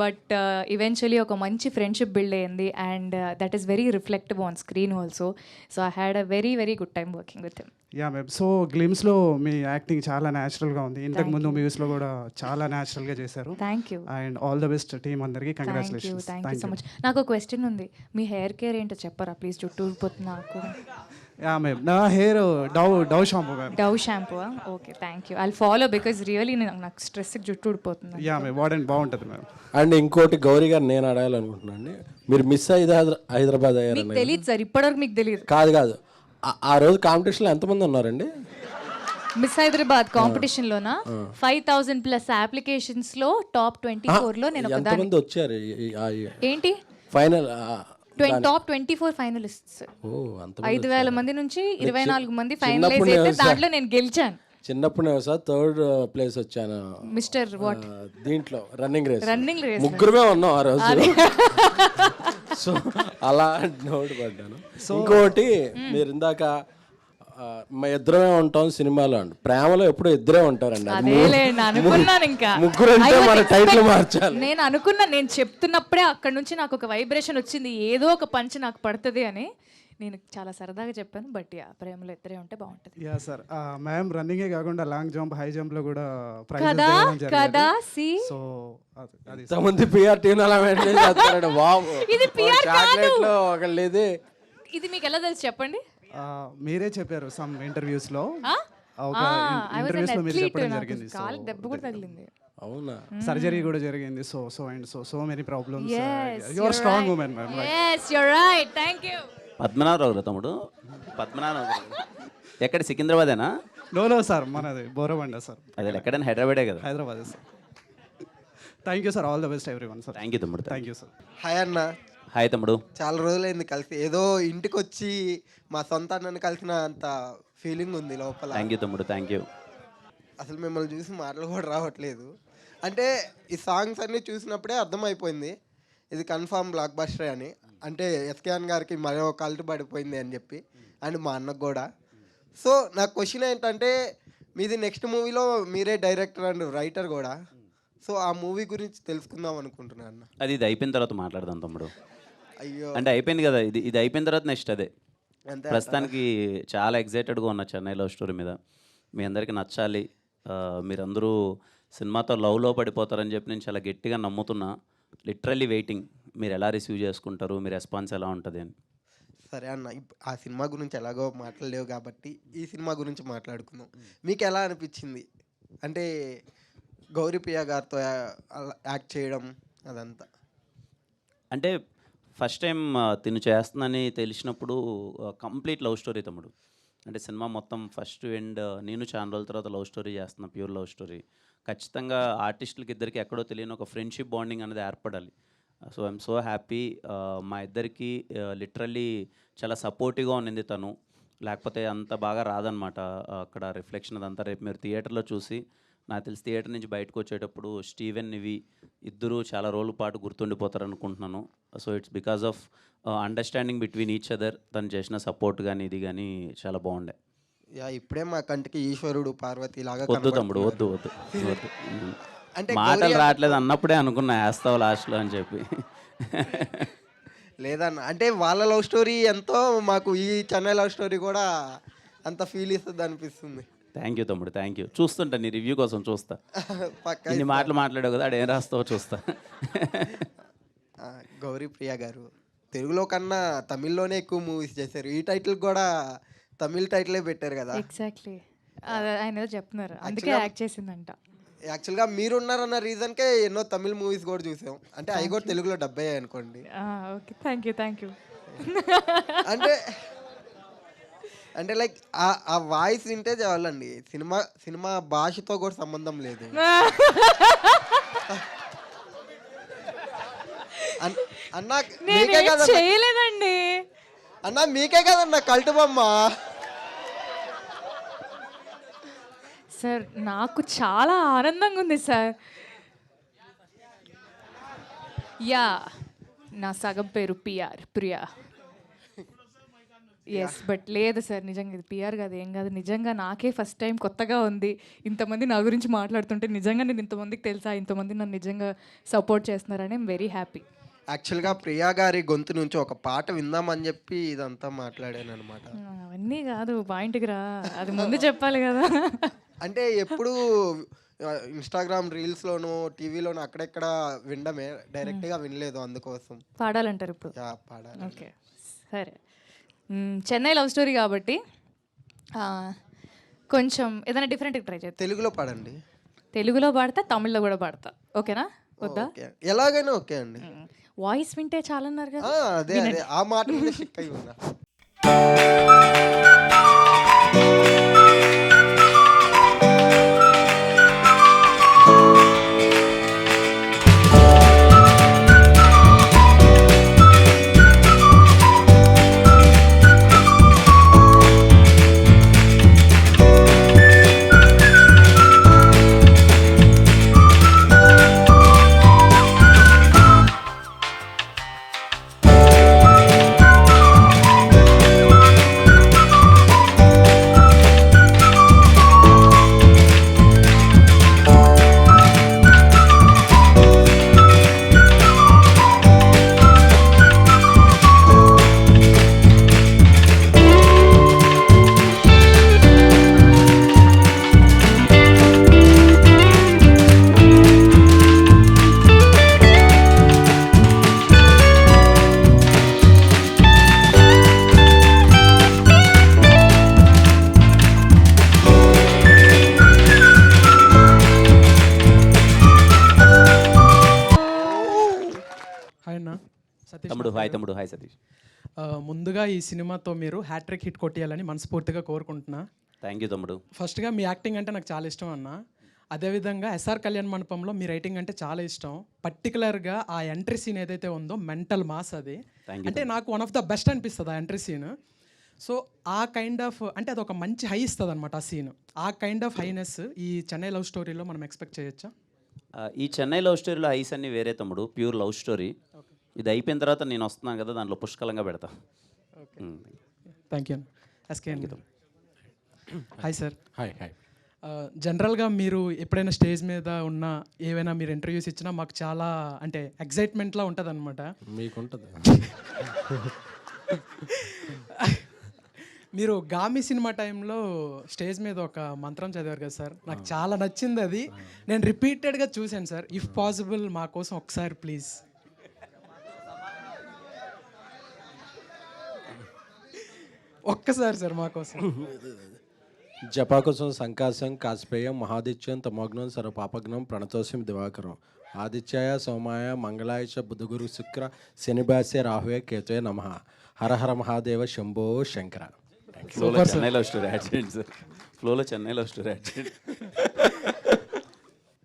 బట్ ఈవెన్చువలీ ఒక మంచి ఫ్రెండ్షిప్ బిల్డ్ అయ్యింది and that is very reflective on screen also. So I had a very very good time working with him. Yeah ma'am. So గ్లిమ్స్లో మీ యాక్టింగ్ చాలా న్యాచురల్గా ఉంది. ఇంతకు ముందు మూవీస్లో కూడా చాలా న్యాచురల్గా చేశారు. Thank you and all the best team అందరికీ. Congratulations. Thank you so much. నాకు ఒక క్వశ్చన్ ఉంది, మీ హెయిర్ కేర్ ఏంటో చెప్పరా ప్లీజ్? చుట్టూ ఊరిపోతుంది నాకు. యా మ్యామ్, నా hair Dove shampoo ma'am. Dove shampoo? Okay thank you, I follow because really నాకు స్ట్రెస్కి జుట్టు ఊడిపోతుంది. యా మ్యామ్, వాడండి బాగుంటుంది మ్యామ్. అండ్ ఇంకోటి గౌరీ గారు నేను అడగాలనుకుంటున్నాను, మీరు మిస్ హైదరాబాద్ అయ్యారు. మీకు తెలియదు సార్, ఇప్పటివరకు మీకు తెలియదు. కాదు ఆ రోజు కాంపిటీషన్లో ఎంతమంది ఉన్నారండి? మిస్ హైదరాబాద్ కాంపిటీషన్లోనా 5,000+ అప్లికేషన్స్లో టాప్ 24లో నేను ఎంతమంది వచ్చారు? ఏంటి ఫైనల్ టాప్ 24 ఫైనలిస్ట్స్. 5,000 మంది నుంచి 24 మంది చిన్నప్పుడు ఫైనలైజ్ అయితే నేను దాంట్లో నేను గెలిచాను. చిన్నప్పుడు నేను సార్ 3rd ప్లేస్ వచ్చాను మిస్టర్ వాట్ దీంట్లో రన్నింగ్ రేస్. రేస్ ముగ్గురమే ఉన్నాం ఆ రోజు. సో అలా నోట్ పడ్డాను. ఇంకోటి మీరు ఇందాక మా ఇద్దరమే ఉంటాం సినిమాలో అండి, ప్రేమలో ఎప్పుడు ఇద్దరే ఉంటారండి. అదేలేండి అనుకున్నాను. ఇంకా ముగ్గురు అంటే మన టైటిల్ మార్చాలి. నేను అనుకున్నా, నేను చెప్తున్నప్పుడే అక్కడ నుంచి నాకు ఒక వైబ్రేషన్ వచ్చింది, ఏదో ఒక పంచ్ నాకు పడుతుంది అని. నేను చాలా సరదాగా చెప్పాను, బట్ యా ప్రేమలో ఇద్దరే ఉంటే బాగుంటుంది. Yeah sir. మ్యామ్ రన్నింగే కాకుండా లాంగ్ జంప్, హై జంప్ లో కూడా ప్రైజెస్ కదా ఇవ్వడం జరిగింది. కదా సి సో అది ఎంతమంది పిఆర్ టీం అలా మెయింటైన్ చేస్తారండి బాబు. ఇది PR చాక్లెట్ లో ఒకళ్ళు ఇది మీకు ఎలా తెలుసు చెప్పండి? మీరే చెప్పారు సమ్ ఇంటర్వ్యూస్ లో. ఒక ఇంటర్వ్యూస్లో మీరు చెప్పడం జరిగింది. కాలు దెబ్బ కూడా తగిలింది. అవునా? సర్జరీ కూడా జరిగింది. So many problems. Yes, you are strong woman ma'am. Yes, you're right. Thank you. Padmanabharao గారు తమ్ముడు, పద్మనాభరావు గారు ఎక్కడ, సికింద్రాబాదేనా? నో సార్, మనది బోరబండ సార్, అదే ఎక్కడైనా హైదరాబాదే కదా. Hyderabad sir. Thank you sir, all the best everyone sir. Thank you తమ్ముడు. Thank you sir. హాయ్ అన్న, హాయ్ తమ్ముడు. చాలా రోజులైంది కలిసి. ఏదో ఇంటికి వచ్చి మా సొంత అన్నని కలిసిన అంత ఫీలింగ్ ఉంది లోపల. థ్యాంక్ యూ తమ్ముడు, థ్యాంక్ యూ. అసలు మిమ్మల్ని చూసి మాటలు కూడా రావట్లేదు. అంటే ఈ సాంగ్స్ అన్నీ చూసినప్పుడే అర్థమైపోయింది ఇది కన్ఫామ్ బ్లాక్ బస్టర్ అని. అంటే ఎస్కేఎన్ గారికి మరో కల్ట్ పడిపోయింది అని చెప్పి, అండ్ మా అన్నకు కూడా. సో నా క్వశ్చన్ ఏంటంటే, మీది నెక్స్ట్ మూవీలో మీరే డైరెక్టర్ అండ్ రైటర్ కూడా. సో ఆ మూవీ గురించి తెలుసుకుందాం అనుకుంటున్నాను అన్న. ఇది అయిపోయిన తర్వాత మాట్లాడదాం తమ్ముడు. అయ్యో, అంటే అయిపోయింది కదా, ఇది అయిపోయిన తర్వాత నెక్స్ట్ అదే. అంతే. ప్రస్తుతానికి చాలా ఎగ్జైటెడ్గా ఉన్నా చెన్నై లవ్ స్టోరీ మీద. మీ అందరికీ నచ్చాలి, మీరందరూ సినిమాతో లవ్లో పడిపోతారని చెప్పి నేను చాలా గట్టిగా నమ్ముతున్నా. లిటరల్లీ వెయిటింగ్, మీరు ఎలా రిసీవ్ చేసుకుంటారు, మీ రెస్పాన్స్ ఎలా ఉంటుంది అని. సరే అన్న, ఆ సినిమా గురించి ఎలాగో మాట్లాడలేవు కాబట్టి ఈ సినిమా గురించి మాట్లాడుకుందాం. మీకు ఎలా అనిపించింది అంటే గౌరీప్రియ గారితో యాక్ట్ చేయడం అదంతా? అంటే ఫస్ట్ టైం తిను చేస్తుందని తెలిసినప్పుడు కంప్లీట్ లవ్ స్టోరీ తమ్ముడు. అంటే సినిమా మొత్తం ఫస్ట్ ఎండ్ నేను చాలా రోజుల తర్వాత లవ్ స్టోరీ చేస్తున్నా, ప్యూర్ లవ్ స్టోరీ. ఖచ్చితంగా ఆర్టిస్టులకి ఇద్దరికి ఎక్కడో తెలియని ఒక ఫ్రెండ్షిప్ బాండింగ్ అనేది ఏర్పడాలి. So I'm so happy. మా ఇద్దరికి లిటరల్లీ చాలా సపోర్టివ్గా ఉన్నింది తను, లేకపోతే అంత బాగా రాదనమాట అక్కడ రిఫ్లెక్షన్ అదంతా. రేపు మీరు థియేటర్లో చూసి, నాకు తెలిసి థియేటర్ నుంచి బయటకు వచ్చేటప్పుడు స్టీవెన్ నివి ఇద్దరు చాలా రోజుల పాటు గుర్తుండిపోతారు అనుకుంటున్నాను. So it's because of understanding between each other. తను చేసిన సపోర్ట్ కానీ ఇది కానీ చాలా బాగుండే. యా, ఇప్పుడే మా కంటికి ఈశ్వరుడు పార్వతి లాగా వద్దు తమ్ముడు, వద్దు వద్దు వద్దు. అంటే మాటలు రావట్లేదు అన్నప్పుడే అనుకున్నా వేస్తావు లాస్ట్లో అని చెప్పి. లేదన్న, అంటే వాళ్ళ లవ్ స్టోరీ ఎంతో మాకు ఈ చెన్నై లవ్ స్టోరీ కూడా అంత ఫీల్ ఇస్తుంది అనిపిస్తుంది. థ్యాంక్ యూ తమ్ముడు, థ్యాంక్ యూ. చూస్తుంటా, నీ రివ్యూ కోసం చూస్తా. పక్క ఇన్ని మాటలు మాట్లాడావు కదా, ఆడేం రాస్తావో చూస్తా. గౌరీప్రియ గారు తెలుగులో కన్నా తమిళ్లోనే ఎక్కువ మూవీస్ చేశారు. ఈ టైటిల్ కూడా తమిళ్ టైటిలే పెట్టారు కదా. ఎగ్జాక్ట్లీ, ఆయన ఏదో చెప్తున్నారు, అందుకే యాక్ట్ చేసిందంట. యాక్చువల్గా మీరున్నారన్న రీజన్కే ఎన్నో తమిళ్ మూవీస్ కూడా చూసాం. అంటే అవి కూడా తెలుగులో డబ్ అయ్యాయి అనుకోండి. Okay, thank you. అంటే లైక్ ఆ వాయిస్ వింటే చాలండి, సినిమా భాషతో కూడా సంబంధం లేదు. అన్నా మీకే కదా చేయలేదండి, అన్నా మీకే కదన్నా కల్ట్ బొమ్మ. సార్ నాకు చాలా ఆనందంగా ఉంది సార్. యా, నా సగం పేరు ప్రియా. ఎస్, బట్ లేదు సార్, నిజంగా ఇది పిఆర్ కాదు, ఏం కాదు. నిజంగా నాకే ఫస్ట్ టైం కొత్తగా ఉంది. ఇంతమంది నా గురించి మాట్లాడుతుంటే నిజంగా నేను ఇంతమందికి తెలుసా, ఇంతమంది నన్ను నిజంగా సపోర్ట్ చేస్తున్నారని ఐమ్ వెరీ హ్యాపీ. యాక్చువల్గా ప్రియా గారి గొంతు నుంచి ఒక పాట విందామని చెప్పి ఇదంతా మాట్లాడాను అనమాట. అవన్నీ కాదు, పాయింట్కి రా, అది ముందు చెప్పాలి కదా. అంటే ఎప్పుడు ఇన్స్టాగ్రామ్ రీల్స్లోనూ టీవీలోనూ అక్కడెక్కడ వినడమే, డైరెక్ట్గా వినలేదు. అందుకోసం పాడాలంటారు ఇప్పుడు. పాడాలి. ఓకే, సరే. చెన్నై లవ్ స్టోరీ కాబట్టి కొంచెం ఏదైనా డిఫరెంట్గా ట్రై చేద్దాం. తెలుగులో పాడండి. తెలుగులో పాడతా, తమిళ్లో కూడా పాడతా. ఓకేనా? వద్దా? ఎలాగైనా ఓకే అండి. వాయిస్ వింటే చాలన్నారు కదా. అదే ఆ మాట మీద స్టిక్ అయి ఉన్నా. హాయ్ అన్న సతీష్ తమ్ముడు హాయ్ తమ్ముడు హాయ్ సతీష్. ముందుగా ఈ సినిమాతో మీరు హ్యాట్రిక్ హిట్ కొట్టేయాలని మనస్ఫూర్తిగా కోరుకుంటున్నా. థ్యాంక్ యూ తమ్ముడు. ఫస్ట్గా మీ యాక్టింగ్ అంటే నాకు చాలా ఇష్టం అన్న. అదేవిధంగా ఎస్ఆర్ కళ్యాణ్ మండపంలో మీ రైటింగ్ అంటే చాలా ఇష్టం. పర్టికులర్గా ఆ ఎంట్రీ సీన్ ఏదైతే ఉందో మెంటల్ మాస్ అది. Thank you, అంటే నాకు వన్ ఆఫ్ ద బెస్ట్ అనిపిస్తుంది ఆ ఎంట్రీ సీన్. సో ఆ కైండ్ ఆఫ్ అంటే అది ఒక మంచి హై ఇస్తుంది అనమాట ఆ సీన్. ఆ కైండ్ ఆఫ్ హైనెస్ ఈ చెన్నై లవ్ స్టోరీలో మనం ఎక్స్పెక్ట్ చేయొచ్చా? ఈ చెన్నై లవ్ స్టోరీలో ఐస్ అన్ని వేరే తమ్ముడు, ప్యూర్ లవ్ స్టోరీ. ఇది అయిపోయిన తర్వాత నేను వస్తున్నాను కదా, దాంట్లో పుష్కలంగా పెడతా. Thank you SKN. Hi sir. Hi hi. జనరల్గా మీరు ఎప్పుడైనా స్టేజ్ మీద ఉన్న ఏవైనా మీరు ఇంటర్వ్యూస్ ఇచ్చినా మాకు చాలా అంటే ఎగ్జైట్మెంట్లా ఉంటుంది అనమాట. మీకుంటుంది. మీరు గామి సినిమా టైంలో స్టేజ్ మీద ఒక మంత్రం చదివారు కదా సార్, నాకు చాలా నచ్చింది అది. నేను రిపీటెడ్గా చూశాను సార్. ఇఫ్ పాసిబుల్ మా కోసం ఒకసారి ప్లీజ్. ఒక్కసారి సార్ మా కోసం. జపాకుసం సంకాశం కాస్పేయం మహాదిత్యం తమోగ్నం సర్వపాపగ్నం ప్రణతోస్యం దివాకరం ఆదిత్యాయ సోమాయ మంగళాయ చ బుధగురు శుక్ర శనిభాస్య రాహువే కేతువే నమః హర హర మహాదేవ శంభో శంకర. ఫ్లోలో చెన్నై లవ్ స్టోరీ యాడ్ చేయండి సార్. ఫ్లోలో చెన్నై లవ్ స్టోరీ యాడ్ చేయండి.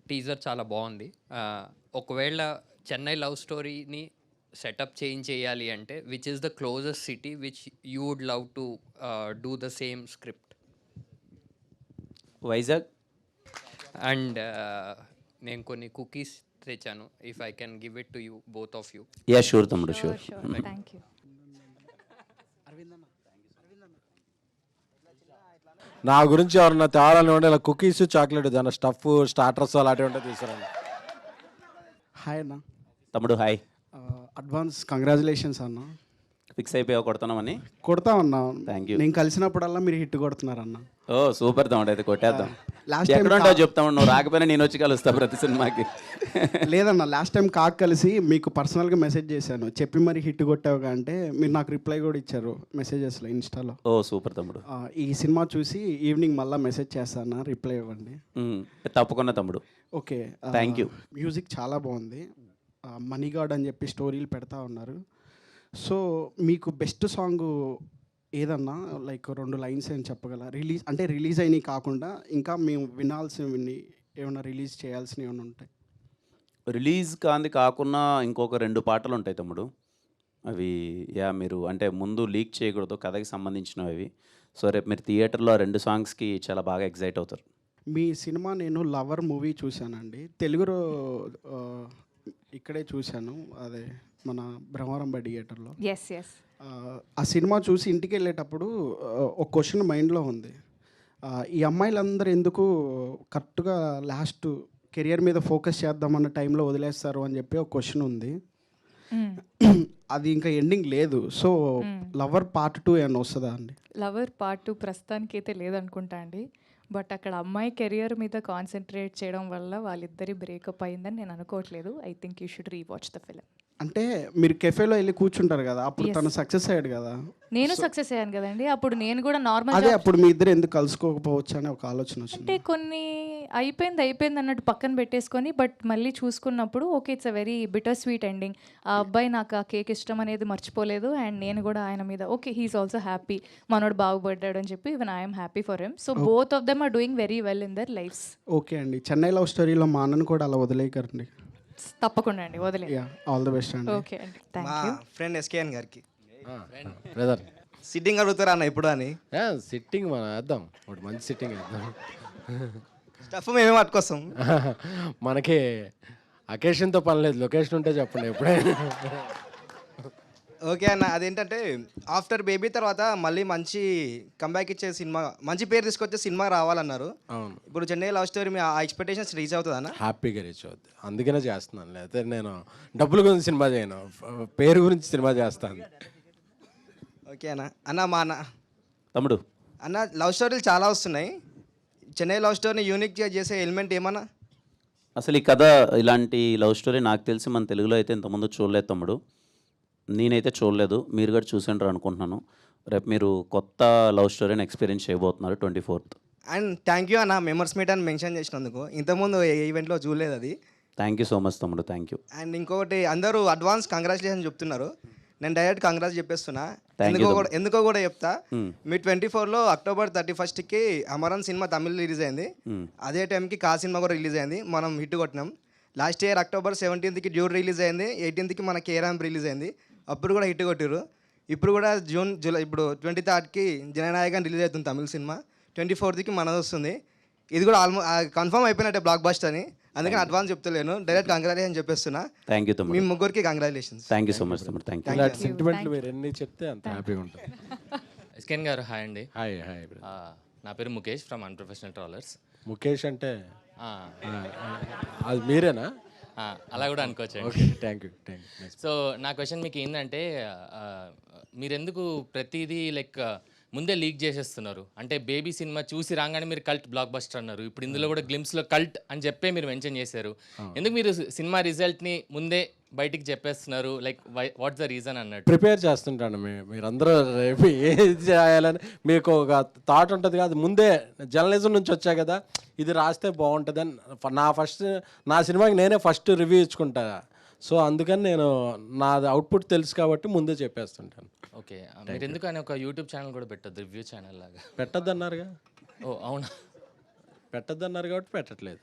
టీజర్ చాలా బాగుంది. ఒకవేళ చెన్నై లవ్ స్టోరీని సెటప్ చేయాలి అంటే which is the closest city which you would love to do the same script? Vizag. And నేను కొన్ని కుకీస్ తెచ్చాను. If I can give it to you both of you. Yeah sure తమ్ముడు షూర్. Thank you. నా గురించి ఎవరన్నా తేవాలని ఉంటే ఇలా కుకీస్ చాక్లెట్ దాని స్టఫ్ స్టార్టర్స్ అలాంటివి ఉంటే తీసుకురండి. హాయ్ అన్న. తమ్ముడు హాయ్. అడ్వాన్స్ కంగ్రాచులేషన్స్ అన్న. ఫిక్స్ అయిపోయావు కొడతామని? కొడతామన్నా. Thank you. నేను కలిసినప్పుడల్లా మీరు హిట్ కొడుతున్నారన్న. ఓ సూపర్ తమ్ముడు, అయితే కొట్టేద్దాం. లాస్ట్ టైం ఎక్కడ ఉంటావు చెప్తాము, నువ్వు రాకపోయినా నేను వచ్చి కలుస్తా ప్రతి సినిమాకి. లేదన్న, లాస్ట్ టైం కాక్ కలిసి మీకు పర్సనల్గా మెసేజ్ చేశాను, చెప్పి మరి హిట్ కొట్టావుగా అంటే మీరు నాకు రిప్లై కూడా ఇచ్చారు మెసేజెస్లో ఇన్స్టాలో. ఓ సూపర్ తమ్ముడు. ఈ సినిమా చూసి ఈవినింగ్ మళ్ళీ మెసేజ్ చేస్తాను, రిప్లై ఇవ్వండి. తప్పకుండా తమ్ముడు. Okay thank you. మ్యూజిక్ చాలా బాగుంది. మనీగాడ్ అని చెప్పి స్టోరీలు పెడతా ఉన్నారు. సో మీకు బెస్ట్ సాంగ్ ఏదన్నా లైక్ 2 లైన్స్ అని చెప్పగల? రిలీజ్ అయినవి కాకుండా ఇంకా మేము వినాల్సినవి ఏమైనా రిలీజ్ చేయాల్సినవి ఏమైనా ఉంటాయి? రిలీజ్ కాకుండా ఇంకొక 2 పాటలు ఉంటాయి తమ్ముడు. అవి మీరు అంటే ముందు లీక్ చేయకూడదు, కథకి సంబంధించినవి అవి. సో రేపు మీరు థియేటర్లో 2 సాంగ్స్కి చాలా బాగా ఎగ్జైట్ అవుతారు. మీ సినిమా నేను లవర్ మూవీ చూశానండి, తెలుగులో ఇక్కడే చూశాను, అదే మన బ్రహ్మారంభ థియేటర్లో. Yes yes. ఆ సినిమా చూసి ఇంటికి వెళ్ళేటప్పుడు ఒక క్వశ్చన్ మైండ్లో ఉంది. ఈ అమ్మాయిలందరూ ఎందుకు కరెక్ట్గా లాస్ట్ కెరియర్ మీద ఫోకస్ చేద్దామన్న టైంలో వదిలేస్తారు అని చెప్పి ఒక క్వశ్చన్ ఉంది. అది ఇంకా ఎండింగ్ లేదు. సో లవర్ పార్ట్ 2 ఏమన్నా వస్తుందా అండి? లవర్ పార్ట్ 2 ప్రస్తుతానికి అయితే లేదనుకుంటా అండి. బట్ అక్కడ అమ్మాయి కెరియర్ మీద కాన్సన్ట్రేట్ చేయడం వల్ల వాళ్ళిద్దరి బ్రేకప్ అయిందని నేను అనుకోవట్లేదు. I think you should rewatch the film. అంటే మీరు కెఫేలో వెళ్ళి కూర్చుంటారు కదా, అప్పుడు తను సక్సెస్ అయ్యాడు కదా. నేను సక్సెస్ అయ్యాను కదండి, అప్పుడు నేను కూడా నార్మల్. అదే అప్పుడు మీ ఇద్దరు ఎందుకు కలుసుకోకపోవచ్చు అని ఒక ఆలోచన వచ్చింది. అంటే కొన్ని అయిపోయింది అన్నట్టు పక్కన పెట్టేసుకొని బట్ మళ్ళీ చూసుకున్నప్పుడు okay it's a very bitter sweet ending. ఆ అబ్బాయి నాకు ఆ కేక్ ఇష్టం అనేది మర్చిపోలేదు అండ్ నేను కూడా ఆయన మీద ఓకే హీఈస్ ఆల్సో హ్యాపీ, మనోడు బాగుపడ్డాడు అని చెప్పి even I'm happy for him. So both of them are doing very well in their lifes. Okay అండి. చెన్నై లవ్ స్టోరీలో మా అన్నను కూడా అలా వదిలేయకండి. తప్పకుండా అండి, వదిలే. ఆల్ ది బెస్ట్ అండి. ఓకే అండి, థ్యాంక్ మా యూ. ఫ్రెండ్ ఎస్కేఎన్ గారికి బ్రదర్ సిట్టింగ్ అడుగుతారా అన్న ఇప్పుడు అని? సిట్టింగ్ మనం వేద్దాం, ఒకటి మంచి సిట్టింగ్ వేద్దాం. స్టఫ్ మేమే పట్టుకొస్తాం. మనకి అకేషన్తో పని లేదు, లొకేషన్ ఉంటే చెప్పండి ఎప్పుడైనా. ఓకే అన్న, అదేంటంటే ఆఫ్టర్ బేబీ తర్వాత మళ్ళీ మంచి కంబ్యాక్ ఇచ్చే సినిమా, మంచి పేరు తీసుకొచ్చే సినిమా రావాలన్నారు. అవును, ఇప్పుడు చెన్నై లవ్ స్టోరీ మీ ఆ ఎక్స్పెక్టేషన్స్ రీచ్ అవుతుంది అన్న? హ్యాపీగా రీచ్ అవుద్ది, అందుకనే చేస్తున్నాను. లేకపోతే నేను డబ్బుల గురించి సినిమా చేయను, పేరు గురించి సినిమా చేస్తాను. ఓకే అన్న. అన్న మా అన్న తమ్ముడు అన్న లవ్ స్టోరీలు చాలా వస్తున్నాయి, చెన్నై లవ్ స్టోరీని యూనిక్ చేసే ఎలిమెంట్ ఏమన్నా? అసలు ఈ కథ ఇలాంటి లవ్ స్టోరీ నాకు తెలిసి మన తెలుగులో అయితే ఇంతకుముందు చూడలేదు తమ్ముడు. నేనైతే చూడలేదు, మీరు కూడా చూసింటారు అనుకుంటున్నాను. రేపు మీరు కొత్త లవ్ స్టోరీని ఎక్స్పీరియన్స్ చేయబోతున్నారు 24th. అండ్ థ్యాంక్ యూ అన్న మెంబర్స్ మీట్ అని మెన్షన్ చేసినందుకు. ఇంతకుముందు ఏ ఈవెంట్లో చూడలేదు అది. థ్యాంక్ యూ సో మచ్ తమ్ముడు, థ్యాంక్ యూ. అండ్ ఇంకొకటి అందరూ అడ్వాన్స్ కంగ్రాచులేషన్ చెప్తున్నారు, నేను డైరెక్ట్ కంగ్రాట్స్ చెప్పేస్తున్నా. Thank you, ఎందుకో కూడా చెప్తా. మీ 24లో October 31కి అమరన్ సినిమా తమిళ్ రిలీజ్ అయింది. అదే టైంకి కా సినిమా కూడా రిలీజ్ అయింది, మనం హిట్ కొట్టినాం. లాస్ట్ ఇయర్ October 17కి డ్యూడ్ రిలీజ్ అయింది, 18కి మన కేరాంప్ రిలీజ్ అయింది, అప్పుడు కూడా హిట్ కొట్టిరు. ఇప్పుడు కూడా జూలై ఇప్పుడు 23కి జననాయకన్ రిలీజ్ అవుతుంది తమిళ సినిమా, 24కి మనది వస్తుంది. ఇది కూడా కన్ఫర్మ్ అయిపోయినట్టే బ్లాక్ బస్టర్ అని, అందుకని అడ్వాన్స్ చెప్తలేను, డైరెక్ట్ కంగ్రాచులేషన్ చెప్పేస్తున్నా. థ్యాంక్ యూ మీ తమ్ముడు, ముగ్గురికి congratulations. Thank you so much తమ్ముడు, థ్యాంక్ యూ. ఇలాంటి సెంటిమెంట్లు మీరు ఎన్ని చెప్తే అంత హ్యాపీగా ఉంటుంది. ఎస్కేన్ గారు హాయ్ అండి. Hi hi. నా పేరు Mukesh from unprofessional trawlers. Mukesh అంటే అది మీరేనా? అలా కూడా అనుకోవచ్చు. Okay, thank you. సో నా క్వశ్చన్ మీకు ఏంటంటే, మీరెందుకు ప్రతిదీ లైక్ ముందే లీక్ చేసేస్తున్నారు? అంటే బేబీ సినిమా చూసి రాగానే మీరు కల్ట్ బ్లాక్ బస్టర్ అన్నారు, ఇప్పుడు ఇందులో కూడా గ్లిమ్స్లో కల్ట్ అని చెప్పే మీరు మెన్షన్ చేశారు. ఎందుకు మీరు సినిమా రిజల్ట్ని ముందే బయటికి చెప్పేస్తున్నారు? లైక్ వాట్స్ ద రీజన్ అన్నట్టు. ప్రిపేర్ చేస్తుంటాను. మీరందరూ రేపు ఏది చేయాలని మీకు ఒక థాట్ ఉంటుంది కదా, ముందే జర్నలిజం నుంచి వచ్చా కదా, ఇది రాస్తే బాగుంటుందని నా సినిమాకి నేనే ఫస్ట్ రివ్యూ ఇచ్చుకుంటా. సో అందుకని నేను నా అవుట్పుట్ తెలుసు కాబట్టి ముందే చెప్పేస్తుంటాను. ఓకే, మీరు ఎందుకని ఒక యూట్యూబ్ ఛానల్ కూడా పెట్టద్దు, రివ్యూ ఛానల్ లాగా? పెట్టద్దన్నారుగా. ఓ అవునా? పెట్టద్దన్నారు కాబట్టి పెట్టట్లేదు.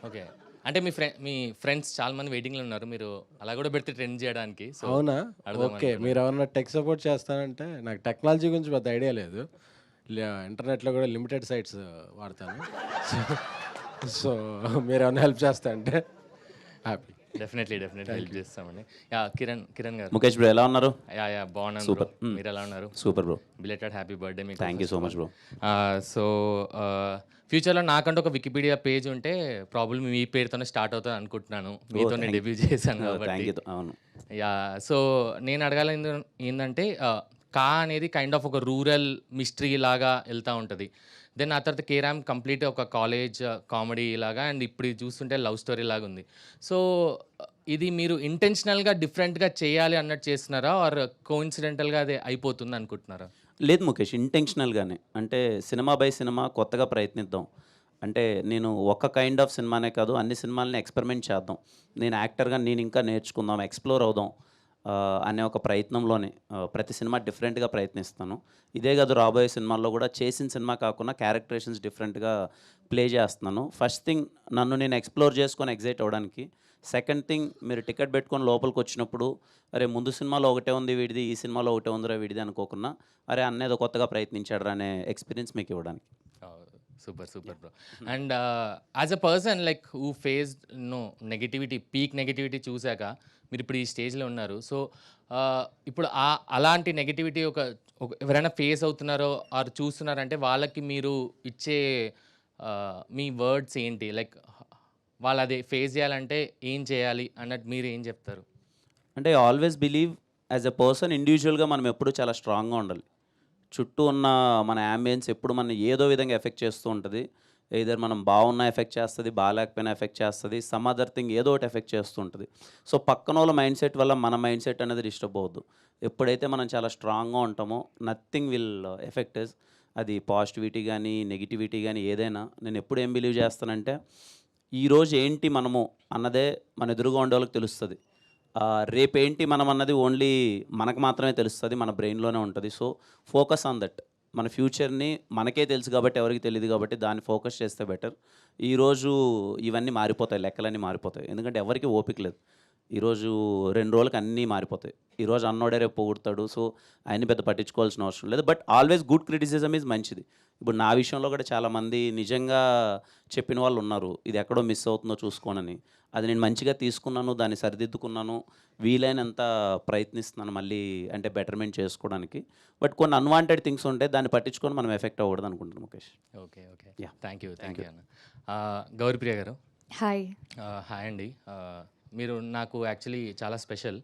ఓకే, అంటే మీ ఫ్రెండ్స్ చాలా మంది వెయిటింగ్లో ఉన్నారు, మీరు అలా కూడా పెడితే ట్రెండ్ చేయడానికి. సో అవునా? ఓకే, మీరు ఎవరన్నా టెక్ సపోర్ట్ చేస్తానంటే, నాకు టెక్నాలజీ గురించి పెద్ద ఐడియా లేదు, ఇంటర్నెట్లో కూడా లిమిటెడ్ సైట్స్ వాడతాను. సో మీరు ఏమైనా హెల్ప్ చేస్తా అంటే హ్యాపీ. డెఫినెట్లీ హెల్ప్ చేస్తామండి. కిరణ్ గారు. ముఖేష్ బ్రో ఎలా ఉన్నారు? బాగున్నాను. సూపర్. మీరు ఎలా ఉన్నారు? Super bro. Belated happy birthday మీకు. Thank you so much bro. So ఫ్యూచర్లో నాకంటే ఒక వికీపీడియా పేజ్ ఉంటే ప్రాబ్లం మీ పేరుతోనే స్టార్ట్ అవుతుంది అనుకుంటున్నాను. మీతో నేను డెబ్యూ చేశాను కాబట్టి. అవును. సో నేను అడగాలి ఏంటంటే, కా అనేది కైండ్ ఆఫ్ ఒక రూరల్ మిస్టరీ లాగా వెళ్తూ ఉంటుంది. దెన్ ఆ తర్వాత కేరామ్ కంప్లీట్ ఒక కాలేజ్ కామెడీ లాగా, అండ్ ఇప్పుడు ఇది చూస్తుంటే లవ్ స్టోరీ లాగా ఉంది. సో ఇది మీరు ఇంటెన్షనల్గా డిఫరెంట్గా చేయాలి అన్నట్టు చేస్తున్నారా, ఆర్ కోఇన్సిడెంటల్గా అది అయిపోతుంది అనుకుంటున్నారా? లేదు ముఖేష్, ఇంటెన్షనల్గానే. అంటే సినిమా బై సినిమా కొత్తగా ప్రయత్నిద్దాం. అంటే నేను ఒక కైండ్ ఆఫ్ సినిమానే కాదు, అన్ని సినిమాలని ఎక్స్పెరిమెంట్ చేద్దాం, నేను యాక్టర్గా నేను ఇంకా నేర్చుకుందాం, ఎక్స్ప్లోర్ అవుదాం అనే ఒక ప్రయత్నంలోనే ప్రతి సినిమా డిఫరెంట్గా ప్రయత్నిస్తాను. ఇదే కాదు, రాబోయే సినిమాల్లో కూడా చేసిన సినిమా కాకుండా క్యారెక్టరేషన్స్ డిఫరెంట్గా ప్లే చేస్తున్నాను. ఫస్ట్ థింగ్ నన్ను నేను ఎక్స్ప్లోర్ చేసుకొని ఎగ్జైట్ అవ్వడానికి. సెకండ్ థింగ్, మీరు టికెట్ పెట్టుకొని లోపలికి వచ్చినప్పుడు అరే ముందు సినిమాలో ఒకటే ఉంది వీడిది, ఈ సినిమాలో ఒకటే ఉందిరా వీడిది అనుకోకుండా, అరే అన్నేదో కొత్తగా ప్రయత్నించాడు అనే ఎక్స్పీరియన్స్ మీకు ఇవ్వడానికి. Super bro. And as a person like who faced negativity, peak negativity చూశాక మీరు ఇప్పుడు ఈ స్టేజ్లో ఉన్నారు. సో ఇప్పుడు అలాంటి నెగిటివిటీ ఎవరైనా ఫేస్ అవుతున్నారో ఆర్ చూస్తున్నారంటే వాళ్ళకి మీరు ఇచ్చే మీ వర్డ్స్ ఏంటి? లైక్ వాళ్ళు అది ఫేస్ చేయాలంటే ఏం చేయాలి అన్నట్టు మీరు ఏం చెప్తారు? అంటే always believe as a person ఇండివిజువల్గా మనం ఎప్పుడూ చాలా స్ట్రాంగ్గా ఉండాలి. చుట్టూ ఉన్న మన యాంబియన్స్ ఎప్పుడు మనం ఏదో విధంగా ఎఫెక్ట్ చేస్తూ ఉంటుంది. ఏదర్ మనం బాగున్నా ఎఫెక్ట్ చేస్తుంది, బాగాలేకపోయినా ఎఫెక్ట్ చేస్తుంది, సమ్ అదర్ థింగ్ ఏదో ఒకటి ఎఫెక్ట్ చేస్తూ ఉంటుంది. సో పక్కన వాళ్ళ మైండ్ సెట్ వల్ల మన మైండ్ సెట్ అనేది డిస్టర్బ్ అవ్వద్దు. ఎప్పుడైతే మనం చాలా స్ట్రాంగ్గా ఉంటామో నథింగ్ విల్ ఎఫెక్ట్ అస్. అది పాజిటివిటీ కానీ నెగిటివిటీ కానీ ఏదైనా. నేను ఎప్పుడు ఏం బిలీవ్ చేస్తానంటే, ఈరోజు ఏంటి మనము అన్నదే మన ఎదురుగా ఉండే వాళ్ళకి తెలుస్తుంది. రేపేంటి మనం అన్నది ఓన్లీ మనకు మాత్రమే తెలుస్తుంది, మన బ్రెయిన్లోనే ఉంటుంది. So focus on that. మన ఫ్యూచర్ని మనకే తెలుసు కాబట్టి ఎవరికి తెలియదు కాబట్టి దాన్ని ఫోకస్ చేస్తే బెటర్. ఈరోజు ఇవన్నీ మారిపోతాయి, లెక్కలన్నీ మారిపోతాయి. ఎందుకంటే ఎవరికి ఓపిక లేదు. ఈరోజు 2 రోజులకి అన్నీ మారిపోతాయి. ఈరోజు అన్నోడే రేపు పొగుడతాడు. సో ఆయన్ని పెద్ద పట్టించుకోవాల్సిన అవసరం లేదు. But always good criticism is మంచిది. ఇప్పుడు నా విషయంలో కూడా చాలామంది నిజంగా చెప్పిన వాళ్ళు ఉన్నారు, ఇది ఎక్కడో మిస్ అవుతుందో చూసుకోనని. అది నేను మంచిగా తీసుకున్నాను, దాన్ని సరిదిద్దుకున్నాను, వీలైనంత ప్రయత్నిస్తున్నాను మళ్ళీ అంటే బెటర్మెంట్ చేసుకోవడానికి. బట్ కొన్ని అన్వాంటెడ్ థింగ్స్ ఉంటే దాన్ని పట్టించుకొని మనం ఎఫెక్ట్ అవ్వకూడదు అనుకుంటున్నాను ముఖేష్. ఓకే థ్యాంక్ యూ అన్న. గౌరీప్రియ గారు. హాయ్. హాయ్ అండి. మీరు నాకు యాక్చువల్లీ చాలా స్పెషల్.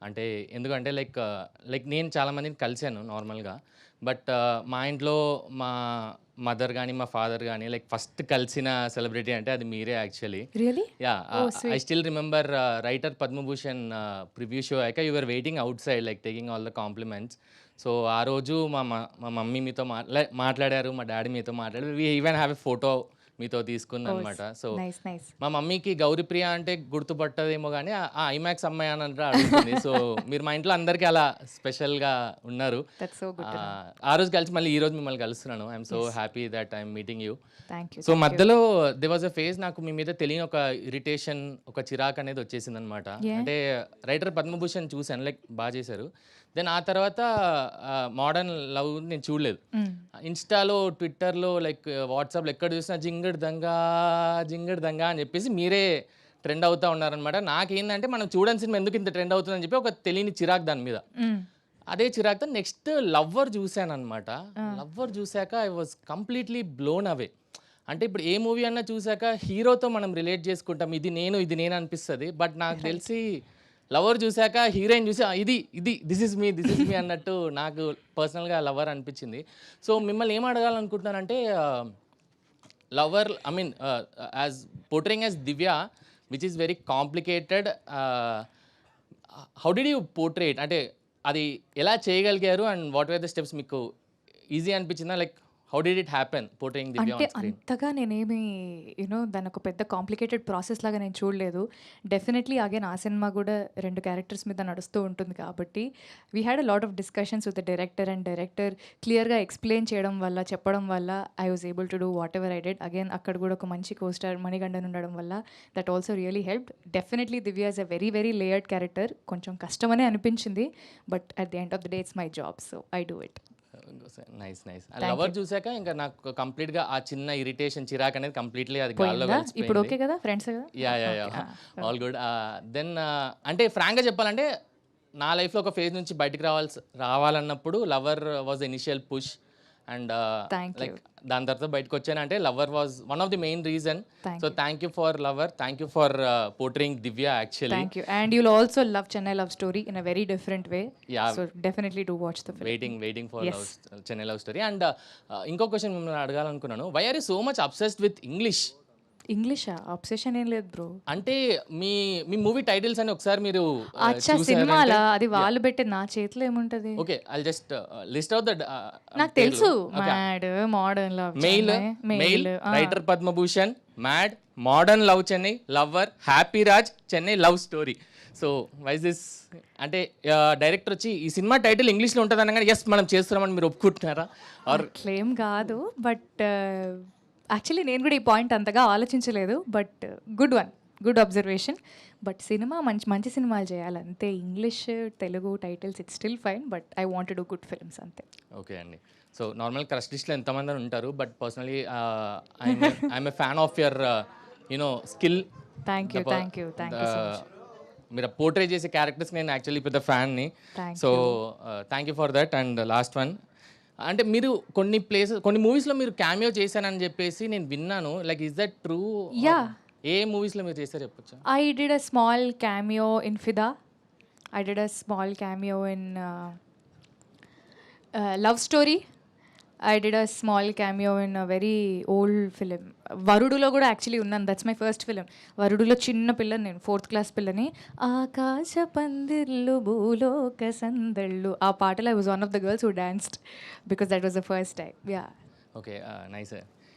అంటే ఎందుకంటే లైక్ నేను చాలామందిని కలిశాను నార్మల్గా, బట్ మా ఇంట్లో మా మదర్ కానీ మా ఫాదర్ కానీ లైక్ ఫస్ట్ కలిసిన సెలబ్రిటీ అంటే అది మీరే actually. I still remember writer Padmabhushan preview show అయ్యాక your waiting outside like taking all the compliments. So ఆ రోజు మా మమ్మీ మీతో మాట్లాడారు, మా డాడీ మీతో మాట్లాడారు. We even have a photo మీతో తీసుకున్నా అనమాట. So nice nice. మా మమ్మీకి గౌరీప్రియ అంటే గుర్తుపట్టదేమో కానీ ఆ ఐమాక్స్ అమ్మాయి అని అంటే అడుగుతుంది. సో మీరు మా ఇంట్లో అందరికీ అలా స్పెషల్గా ఉన్నారు. That's so good. ఆ రోజు కలిసి మళ్ళీ ఈ రోజు మిమ్మల్ని కలుస్తున్నాను. I'm so happy that I'm meeting you. Thank you. So మధ్యలో దే వాజ్ అ ఫేజ్ నాకు మీ మీద తెలియని ఒక ఇరిటేషన్, ఒక చిరాక్ అనేది వచ్చేసింది అనమాట. అంటే రైటర్ పద్మభూషణ్ చూశాను, లైక్ బాగా చేశారు. దెన్ ఆ తర్వాత మోడర్న్ లవ్ నేను చూడలేదు. ఇన్స్టాలో, ట్విట్టర్లో, లైక్ వాట్సాప్లో ఎక్కడ చూసినా జింగడ్ దంగా అని చెప్పేసి మీరే ట్రెండ్ అవుతూ ఉన్నారనమాట. నాకేంటంటే మనం చూడని సినిమా ఎందుకు ఇంత ట్రెండ్ అవుతుందని చెప్పి ఒక తెలియని చిరాక్ దాని మీద. అదే చిరాక్తో నెక్స్ట్ లవ్వర్ చూశాను అనమాట. లవ్వర్ చూశాక I was completely blown away. అంటే ఇప్పుడు ఏ మూవీ అన్నా చూశాక హీరోతో మనం రిలేట్ చేసుకుంటాం, ఇది నేను అనిపిస్తుంది. బట్ నాకు తెలిసి లవర్ చూశాక హీరోయిన్ చూసి దిస్ ఇస్ మీ అన్నట్టు నాకు పర్సనల్గా లవర్ అనిపించింది. సో మిమ్మల్ని ఏం అడగాలనుకుంటున్నానంటే, lover I mean as portraying as Divya which is very complicated, how did you portrait, అంటే అది ఎలా చేయగలిగారు and what were the steps? మీకు ఈజీ అనిపించిందా? Like how did it happen portraying Divya అంటే ఆన్ స్క్రీన్? అంతగా నేనేమి దాని ఒక పెద్ద కాంప్లికేటెడ్ ప్రాసెస్ లాగా నేను చూడలేదు. డెఫినెట్లీ అగైన్ ఆ సినిమా కూడా 2 క్యారెక్టర్స్ మీద నడుస్తూ ఉంటుంది కాబట్టి we had a lot of discussions with the director, and director క్లియర్గా ఎక్స్ప్లెయిన్ చేయడం వల్ల, చెప్పడం వల్ల I was able to do what ever I did. Again అక్కడ కూడా ఒక మంచి కోస్టార్ మణిగండన్ ఉండడం వల్ల that also really helped. Definitely Divya is a very very layered character. కొంచెం కష్టమనే అనిపించింది, but at the end of the day it's my job, so I do it. Nice. Lover చూసాక ఇంకా నాకు కంప్లీట్ గా ఆ చిన్న ఇరిటేషన్, చిరాక్ అనేది కంప్లీట్లీ అది గాల్లో కలిసిపోయింది. ఇప్పుడు ఓకే కదా, ఫ్రెండ్స్ కదా? Yeah all good. దెన్ అంటే ఫ్రాంక్గా చెప్పాలంటే నా లైఫ్లో ఒక ఫేజ్ నుంచి బయటికి రావాలన్నప్పుడు lover was initial push, and like దాని తర్వాత బయటకు వచ్చానంటే lover was one of the main reason. So thank you for lover, thank you for portraying Divya actually. Thank you. And you'll also love Chennai Love Story in a very different way. Yeah. So definitely do watch the film. Waiting for Chennai love story. And ఇంకో question మిమ్మల్ని అడగాలనుకున్నాను, why are you so much obsessed with English? ఇంగ్లీషా? Obsession ఏం లేదు bro. అంటే మీ movie titles అని ఒకసారి మీరు అచ్చా సినిమాలా? అది వాళ్ళు పెట్టే, నా చేతిలో ఏముంటది? Okay, I just list out that. నాకు తెలుసు, mad, modern love, mail, writer Padma Bhushan, mad, modern love Chennai, lover, happy Raj, Chennai love story. So wise this అంటే డైరెక్టర్ వచ్చి ఈ సినిమా టైటిల్ ఇంగ్లీష్లో ఉంటుంది అనగానే ఎస్ మనం చేస్తున్నామని మీరు ఒప్పుకుంటున్నారా? ఆర్ క్లెయిమ్ కాదు, బట్ యాక్చువల్లీ నేను కూడా ఈ పాయింట్ అంతగా ఆలోచించలేదు. But good observation. But cinema మంచి సినిమాలు చేయాలి అంతే. English, Telugu titles it's still fine, but I want to do good films అంతే. ఓకే అండి. సో నార్మల్ క్రష్ లిస్ట్లో ఎంతమంది అని ఉంటారు, but personally I'm a fan of your skill. Thank you so much. మీరు పోర్ట్రే చేసే క్యారెక్టర్స్ నేను యాక్చువల్లీ పెద్ద ఫ్యాన్ని. So thank you for that. And last one, అంటే మీరు కొన్ని మూవీస్లో మీరు క్యామియో చేశానని చెప్పేసి నేను విన్నాను, like is that true? Yeah. ఏ మూవీస్లో మీరు చేశారు చెప్పొచ్చా? I did a small cameo in Fida. I did a small cameo in Love Story. I did a small cameo in a very old film. వరుడులో కూడా యాక్చువల్లీ ఉన్నాను. That's my first film. వరుడులో చిన్న పిల్లని, నేను 4th క్లాస్ పిల్లని. ఆకాశ పందిర్లు భూలోక సందళ్ళు, ఆ పాటలో I was one of the girls who danced because that was the first time. Yeah. Okay, nice.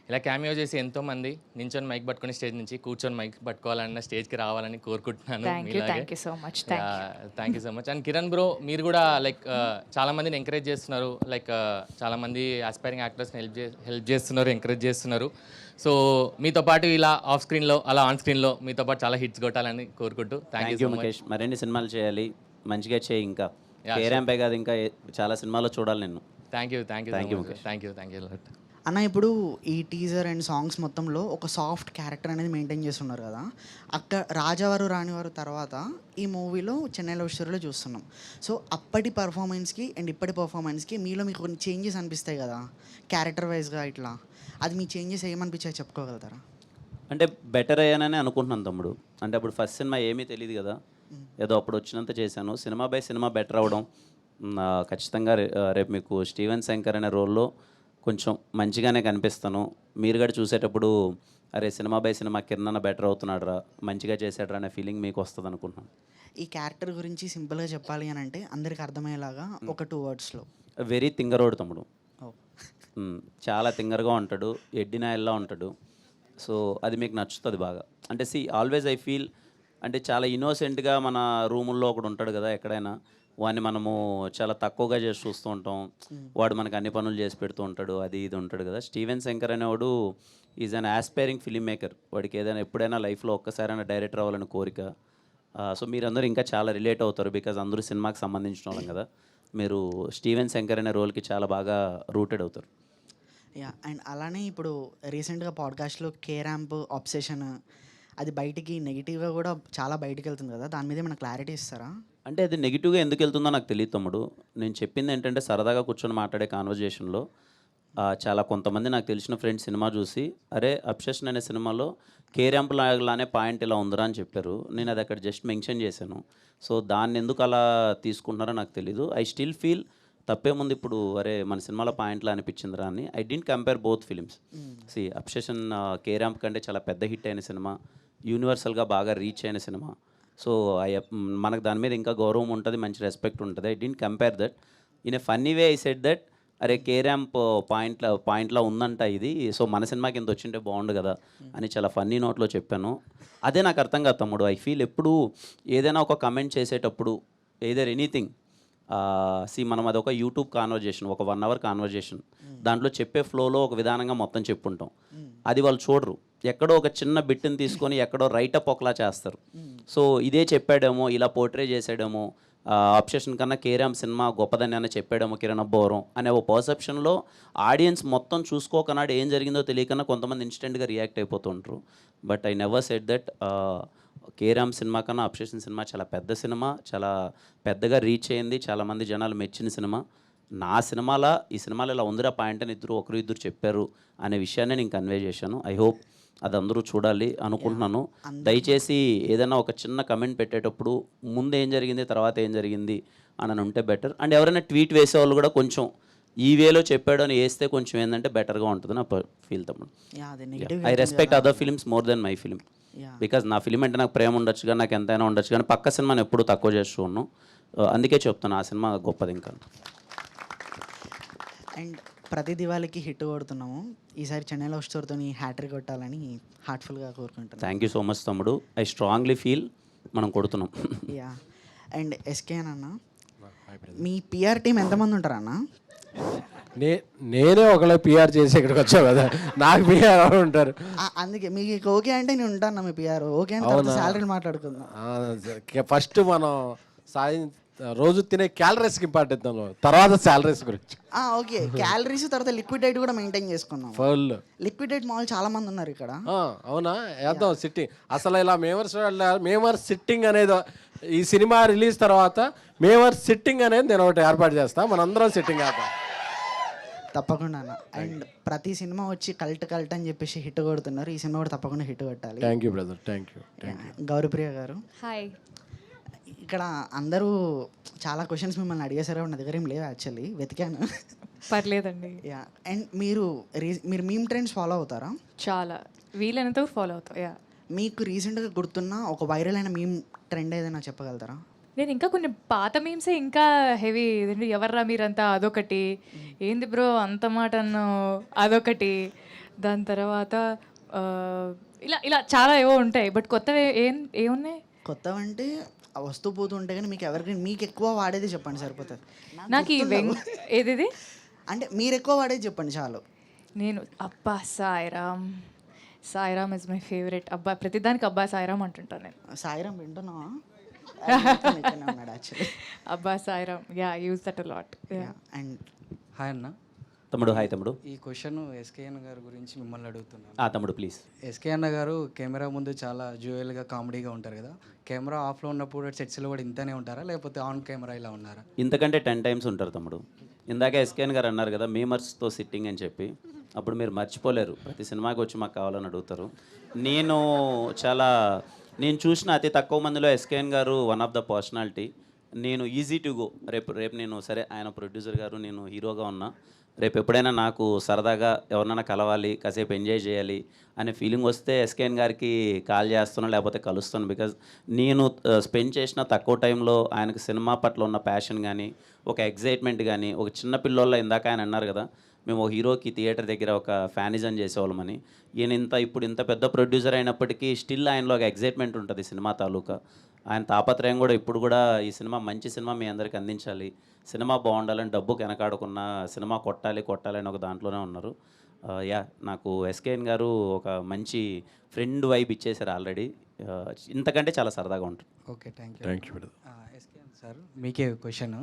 ఇలా క్యామియో చేసి ఎంతోమంది నించొని మైక్ పట్టుకుని స్టేజ్ నుంచి కూర్చొని మైక్ పట్టుకోవాలన్న స్టేజ్కి రావాలని కోరుకుంటున్నాను. Thank you so much. Thank you so much. And Kiran bro, మీరు కూడా లైక్ చాలా మందిని ఎంకరేజ్ చేస్తున్నారు, లైక్ చాలా మంది ఆస్పైరింగ్ యాక్టర్స్ని హెల్ప్ చేస్తున్నారు, ఎంకరేజ్ చేస్తున్నారు. సో మీతో పాటు ఇలా ఆఫ్ స్క్రీన్లో అలా ఆన్ స్క్రీన్లో మీతో పాటు చాలా హిట్స్ కొట్టాలని కోరుకుంటూ థ్యాంక్ యూ ముఖేష్. మరిన్ని సినిమాలు చేయాలి, మంచిగా చేయి, ఇంకా కేరాంపై కాదు ఇంకా చాలా సినిమాల్లో చూడాలి నేను. Thank you Mukesh. Thank you. అన్న, ఇప్పుడు ఈ టీజర్ అండ్ సాంగ్స్ మొత్తంలో ఒక సాఫ్ట్ క్యారెక్టర్ అనేది మెయింటైన్ చేస్తున్నారు కదా. అక్కడ రాజావారు రాణివారు తర్వాత ఈ మూవీలో చెన్నై లవ్ స్టోరీలో చూస్తున్నాం. సో అప్పటి పర్ఫార్మెన్స్కి అండ్ ఇప్పటి పర్ఫార్మెన్స్కి మీలో మీకు కొన్ని చేంజెస్ అనిపిస్తాయి కదా, క్యారెక్టర్ వైజ్గా ఇట్లా. అది మీ చేంజెస్ ఏమనిపించాయి చెప్పగలుగుతారా? అంటే బెటర్ అయ్యానని అనుకుంటున్నాను తమ్ముడు. అంటే అప్పుడు ఫస్ట్ సినిమా ఏమీ తెలియదు కదా, ఏదో అప్పుడు వచ్చినంత చేశాను. సినిమా బై సినిమా బెటర్ అవ్వడం ఖచ్చితంగా. రేపు మీకు స్టీవెన్ శంకర్ అనే రోల్లో కొంచెం మంచిగానే కనిపిస్తాను. మీరు కూడా చూసేటప్పుడు అరే cinema by cinema Kiran better అవుతున్నాడు రా, మంచిగా చేశాడు అనే ఫీలింగ్ మీకు వస్తుంది అనుకుంటున్నాను. ఈ క్యారెక్టర్ గురించి సింపుల్గా చెప్పాలి అని అంటే అందరికి అర్థమయ్యేలాగా ఒక 2 wordsలో. వెరీ తింగరోడు తమ్ముడు. చాలా తింగరగా ఉంటాడు, ఎడ్డినాయల్లా ఉంటాడు. సో అది మీకు నచ్చుతుంది బాగా. అంటే ఆల్వేస్ ఐ ఫీల్ అంటే చాలా ఇన్నోసెంట్గా మన రూముల్లో ఒకడు ఉంటాడు కదా ఎక్కడైనా, వాడిని మనము చాలా తక్కువగా చేసి చూస్తూ ఉంటాం. వాడు మనకు అన్ని పనులు చేసి పెడుతూ ఉంటాడు, అది ఇది ఉంటాడు కదా. స్టీవెన్ శంకర్ అనేవాడు is an aspiring film maker. వాడికి ఏదైనా ఎప్పుడైనా లైఫ్లో ఒక్కసారైనా డైరెక్టర్ అవ్వాలని కోరిక. సో మీరందరూ ఇంకా చాలా రిలేట్ అవుతారు, బికాజ్ అందరూ సినిమాకి సంబంధించిన వాళ్ళం కదా. మీరు స్టీవెన్ శంకర్ అనే రోల్కి చాలా బాగా రూటెడ్ అవుతారు. యా, అండ్ అలానే ఇప్పుడు రీసెంట్గా పాడ్కాస్ట్లో కే ర్యాంప్ ఆబ్సెషన్ అది బయటికి నెగిటివ్గా కూడా చాలా బయటికి వెళ్తుంది కదా, దాని మీద ఏమైనా క్లారిటీ ఇస్తారా? అంటే అది నెగిటివ్గా ఎందుకు వెళ్తుందో నాకు తెలియదు తమ్ముడు. నేను చెప్పింది ఏంటంటే సరదాగా కూర్చొని మాట్లాడే కాన్వర్జేషన్లో చాలా కొంతమంది నాకు తెలిసిన ఫ్రెండ్స్ సినిమా చూసి, అరే అబ్సెషన్ అనే సినిమాలో కే ర్యాంప్ లానే పాయింట్ ఇలా ఉందిరా అని చెప్పారు. నేను అది అక్కడ జస్ట్ మెన్షన్ చేశాను. సో దాన్ని ఎందుకు అలా తీసుకుంటున్నారో నాకు తెలీదు. ఐ స్టిల్ ఫీల్ తప్పేముంది ఇప్పుడు, అరే మన సినిమాలో పాయింట్లా అనిపించిందిరా అని. I didn't compare both films. Obsession K ramp కంటే చాలా పెద్ద హిట్ అయిన సినిమా, యూనివర్సల్గా బాగా రీచ్ అయిన సినిమా. సో మనకు దాని మీద ఇంకా గౌరవం ఉంటుంది, మంచి రెస్పెక్ట్ ఉంటుంది. I didn't compare that. In a funny way I said that అరే కే ర్యాంప్ పాయింట్లో ఉందంట ఇది, సో మన సినిమాకి ఇంత వచ్చింటే బాగుండు కదా అని చాలా ఫన్నీ నోట్లో చెప్పాను. అదే నాకు అర్థం కాదు తమ్ముడు. ఐ ఫీల్ ఎప్పుడు ఏదైనా ఒక కమెంట్ చేసేటప్పుడు ఎయిదర్ ఎనీథింగ్ మనం అది ఒక యూట్యూబ్ కాన్వర్జేషన్, ఒక 1 hour కాన్వర్జేషన్, దాంట్లో చెప్పే ఫ్లోలో ఒక విధానంగా మొత్తం చెప్పుంటాం. అది వాళ్ళు చూడరు, ఎక్కడో ఒక చిన్న బిట్ని తీసుకొని ఎక్కడో రైటప్ ఒకలా చేస్తారు. సో ఇదే చెప్పాడేమో, ఇలా పోర్ట్రే చేసాడేమో, అబ్సెషన్ కన్నా కే ర్యాంప్ సినిమా గొప్పదని అని చెప్పాడేమో కిరణ్ అబ్బవరం అనే ఓ పర్సెప్షన్లో ఆడియన్స్ మొత్తం చూసుకోకనాడు ఏం జరిగిందో తెలియకన్నా కొంతమంది ఇన్స్టెంట్గా రియాక్ట్ అయిపోతుంటారు. But I never said that K ramp cinema కన్నా అబ్సెషన్ సినిమా చాలా పెద్ద సినిమా, చాలా పెద్దగా రీచ్ అయింది, చాలామంది జనాలు మెచ్చిన సినిమా. నా సినిమాలో ఈ సినిమాలో ఇలా ఉందిరా పాయింట్ అని ఒకరు ఇద్దరు చెప్పారు అనే విషయాన్ని నేను కన్వే చేశాను. ఐ హోప్ అది అందరూ చూడాలి అనుకుంటున్నాను. దయచేసి ఏదైనా ఒక చిన్న కమెంట్ పెట్టేటప్పుడు ముందు ఏం జరిగింది తర్వాత ఏం జరిగింది అని ఉంటే బెటర్. అండ్ ఎవరైనా ట్వీట్ వేసేవాళ్ళు కూడా కొంచెం ఈ వేలో చెప్పాడు అని వేస్తే కొంచెం ఏంటంటే బెటర్గా ఉంటుంది నా ఫీల్ తమ్ముడు. I respect other films more than my film. Because నా ఫిలిం అంటే నాకు ప్రేమ ఉండొచ్చు కానీ, నాకు ఎంతైనా ఉండొచ్చు కానీ, పక్క సినిమాని ఎప్పుడు తక్కువ చేస్తూ ఉన్నాను. అందుకే చెప్తాను ఆ సినిమా గొప్పది. ఇంకా అండ్ ప్రతి దివాళీకి హిట్ కొడుతున్నాము, ఈసారి చెన్నై లవ్ స్టోరీతో హ్యాట్రిక్ కొట్టాలని హార్ట్ఫుల్గా కోరుకుంటున్నాను. థ్యాంక్ యూ సో మచ్ తమ్ముడు. ఐ స్ట్రాంగ్లీ ఫీల్ మనం కొడుతున్నాం. యా, అండ్ ఎస్కేఎన్ అన్న, మీ పిఆర్ టీం ఎంతమంది ఉంటారన్న? నేనే ఒకళ్ళ పిఆర్ చేసి ఇక్కడికి వచ్చావు కదా, నాకు పిఆర్ ఎవరు ఉంటారు? అందుకే మీకు ఓకే అంటే నేను ఉంటాను మీ పిఆర్. ఓకే అంటే శాలరీలు మాట్లాడుకుందాం. ఫస్ట్ మనం రోజు తినే క్యాలరీస్కి ఇంపార్టెంట్, తర్వాత శాలరీస్ గురించి. ఓకే, క్యాలరీస్ తర్వాత లిక్విడ్ డైట్ కూడా మెయింటైన్ చేసుకుందాం. ఫుల్ లిక్విడ్ డైట్ మామూలు చాలా మంది ఉన్నారు ఇక్కడ. అవునా, వేద్దాం సిట్టింగ్. అసలు ఇలా మేమర్ సిట్టింగ్ అనేది ఈ సినిమా రిలీజ్ తర్వాత మేమర్ సిట్టింగ్ అనేది నేను ఒకటి ఏర్పాటు చేస్తాను, మనందరం సిట్టింగ్ వేద్దాం. తప్పకుండా అన్న. అండ్ ప్రతి సినిమా వచ్చి కల్ట్ అని చెప్పేసి హిట్ కొడుతున్నారు, ఈ సినిమా కూడా తప్పకుండా హిట్ కొట్టాలి. Thank you brother, thank you. Gauripriya గారు, హాయ్. ఇక్కడ అందరూ చాలా క్వశ్చన్స్ మిమ్మల్ని అడిగేసారు, నా దగ్గర ఏం లేవు యాక్చువల్లీ, వెతికాను. పర్లేదండి. యా, అండ్ మీరు మీమ్ ట్రెండ్స్ ఫాలో అవుతారా? చాలా వీలైనంత ఫాలో అవుతాం. యా, మీకు రీసెంట్గా గుర్తున్న ఒక వైరల్ అయిన మీమ్ ట్రెండ్ ఏదైనా చెప్పగలుగుతారా? నేను ఇంకా కొన్ని పాత మీమ్సే ఇంకా హెవీ, ఎవర్రా మీరంతా అదొకటి, ఏంది బ్రో అంత మాట అన్నావు అదొకటి, దాని తర్వాత ఇలా ఇలా చాలా ఏవో ఉంటాయి. బట్ కొత్తవి ఏమున్నాయి? కొత్తవంటే వస్తూ పోతూ ఉంటాయి కానీ మీకు ఎక్కువ వాడేది చెప్పండి సరిపోతుంది. నాకు ఈ ఏది అంటే మీరు ఎక్కువ వాడేది చెప్పండి చాలు. నేను అబ్బా Sairam, Sairam is my favourite. అబ్బా ప్రతిదానికి అబ్బా సాయిరామ్ అంటుంటాను నేను. సాయిరామ్ వింటున్నావా? అబ్బా Sairam, yeah, use that a lot. And hi అన్న. తమ్ముడు హాయ్ తమ్ముడు. ఈ క్వశ్చన్ ఎస్కేఎన్ గారి గురించి మిమ్మల్ని అడుగుతున్నాను. తమ్ముడు ప్లీజ్. ఎస్కే అన్న గారు కెమెరా ముందు చాలా జ్యువెల్గా కామెడీగా ఉంటారు కదా, కెమెరా ఆఫ్లో ఉన్నప్పుడు సెట్స్లో కూడా ఇంతనే ఉంటారా లేకపోతే ఆన్ కెమెరా ఇలా ఉన్నారా? ఇంతకంటే 10 times ఉంటారు తమ్ముడు. ఇందాక ఎస్కేఎన్ గారు అన్నారు కదా మీమర్స్తో సిట్టింగ్ అని చెప్పి, అప్పుడు మీరు మర్చిపోలేరు, ప్రతి సినిమాకి వచ్చి మాకు కావాలని అడుగుతారు. నేను చూసిన అతి తక్కువ మందిలో ఎస్కేఎన్ గారు వన్ ఆఫ్ ద పర్సనాలిటీ. నేను ఈజీ టు గో. రేపు నేను సరే ఆయన ప్రొడ్యూసర్ గారు, నేను హీరోగా ఉన్నా, రేపు ఎప్పుడైనా నాకు సరదాగా ఎవరినైనా కలవాలి, కాసేపు ఎంజాయ్ చేయాలి అనే ఫీలింగ్ వస్తే ఎస్కేఎన్ గారికి కాల్ చేస్తున్నాను, లేకపోతే కలుస్తాను. బికాజ్ నేను స్పెండ్ చేసిన తక్కువ టైంలో ఆయనకు సినిమా పట్ల ఉన్న ప్యాషన్ కానీ, ఒక ఎగ్జైట్మెంట్ కానీ, ఒక చిన్న పిల్లోళ్ళ ఇందాక ఆయన అన్నారు కదా, మేము ఓ హీరోకి థియేటర్ దగ్గర ఒక ఫ్యానిజం చేసేవాళ్ళమని. ఈయన ఇప్పుడు ఇంత పెద్ద ప్రొడ్యూసర్ అయినప్పటికీ స్టిల్ ఆయనలో ఒక ఎగ్జైట్మెంట్ ఉంటుంది సినిమా తాలూకా. ఆయన తాపత్రయం కూడా ఇప్పుడు కూడా ఈ సినిమా మంచి సినిమా మీ అందరికి అందించాలి, సినిమా బాగుండాలని, డబ్బుకి వెనకాడకున్న సినిమా కొట్టాలి అని ఒక దాంట్లోనే ఉన్నారు. నాకు ఎస్కేఎన్ గారు ఒక మంచి ఫ్రెండ్ వైబ్ ఇచ్చేసారు ఆల్రెడీ. ఇంతకంటే చాలా సరదాగా ఉంటుంది. Okay, thank you. SKN sir, మీకే క్వశ్చన్.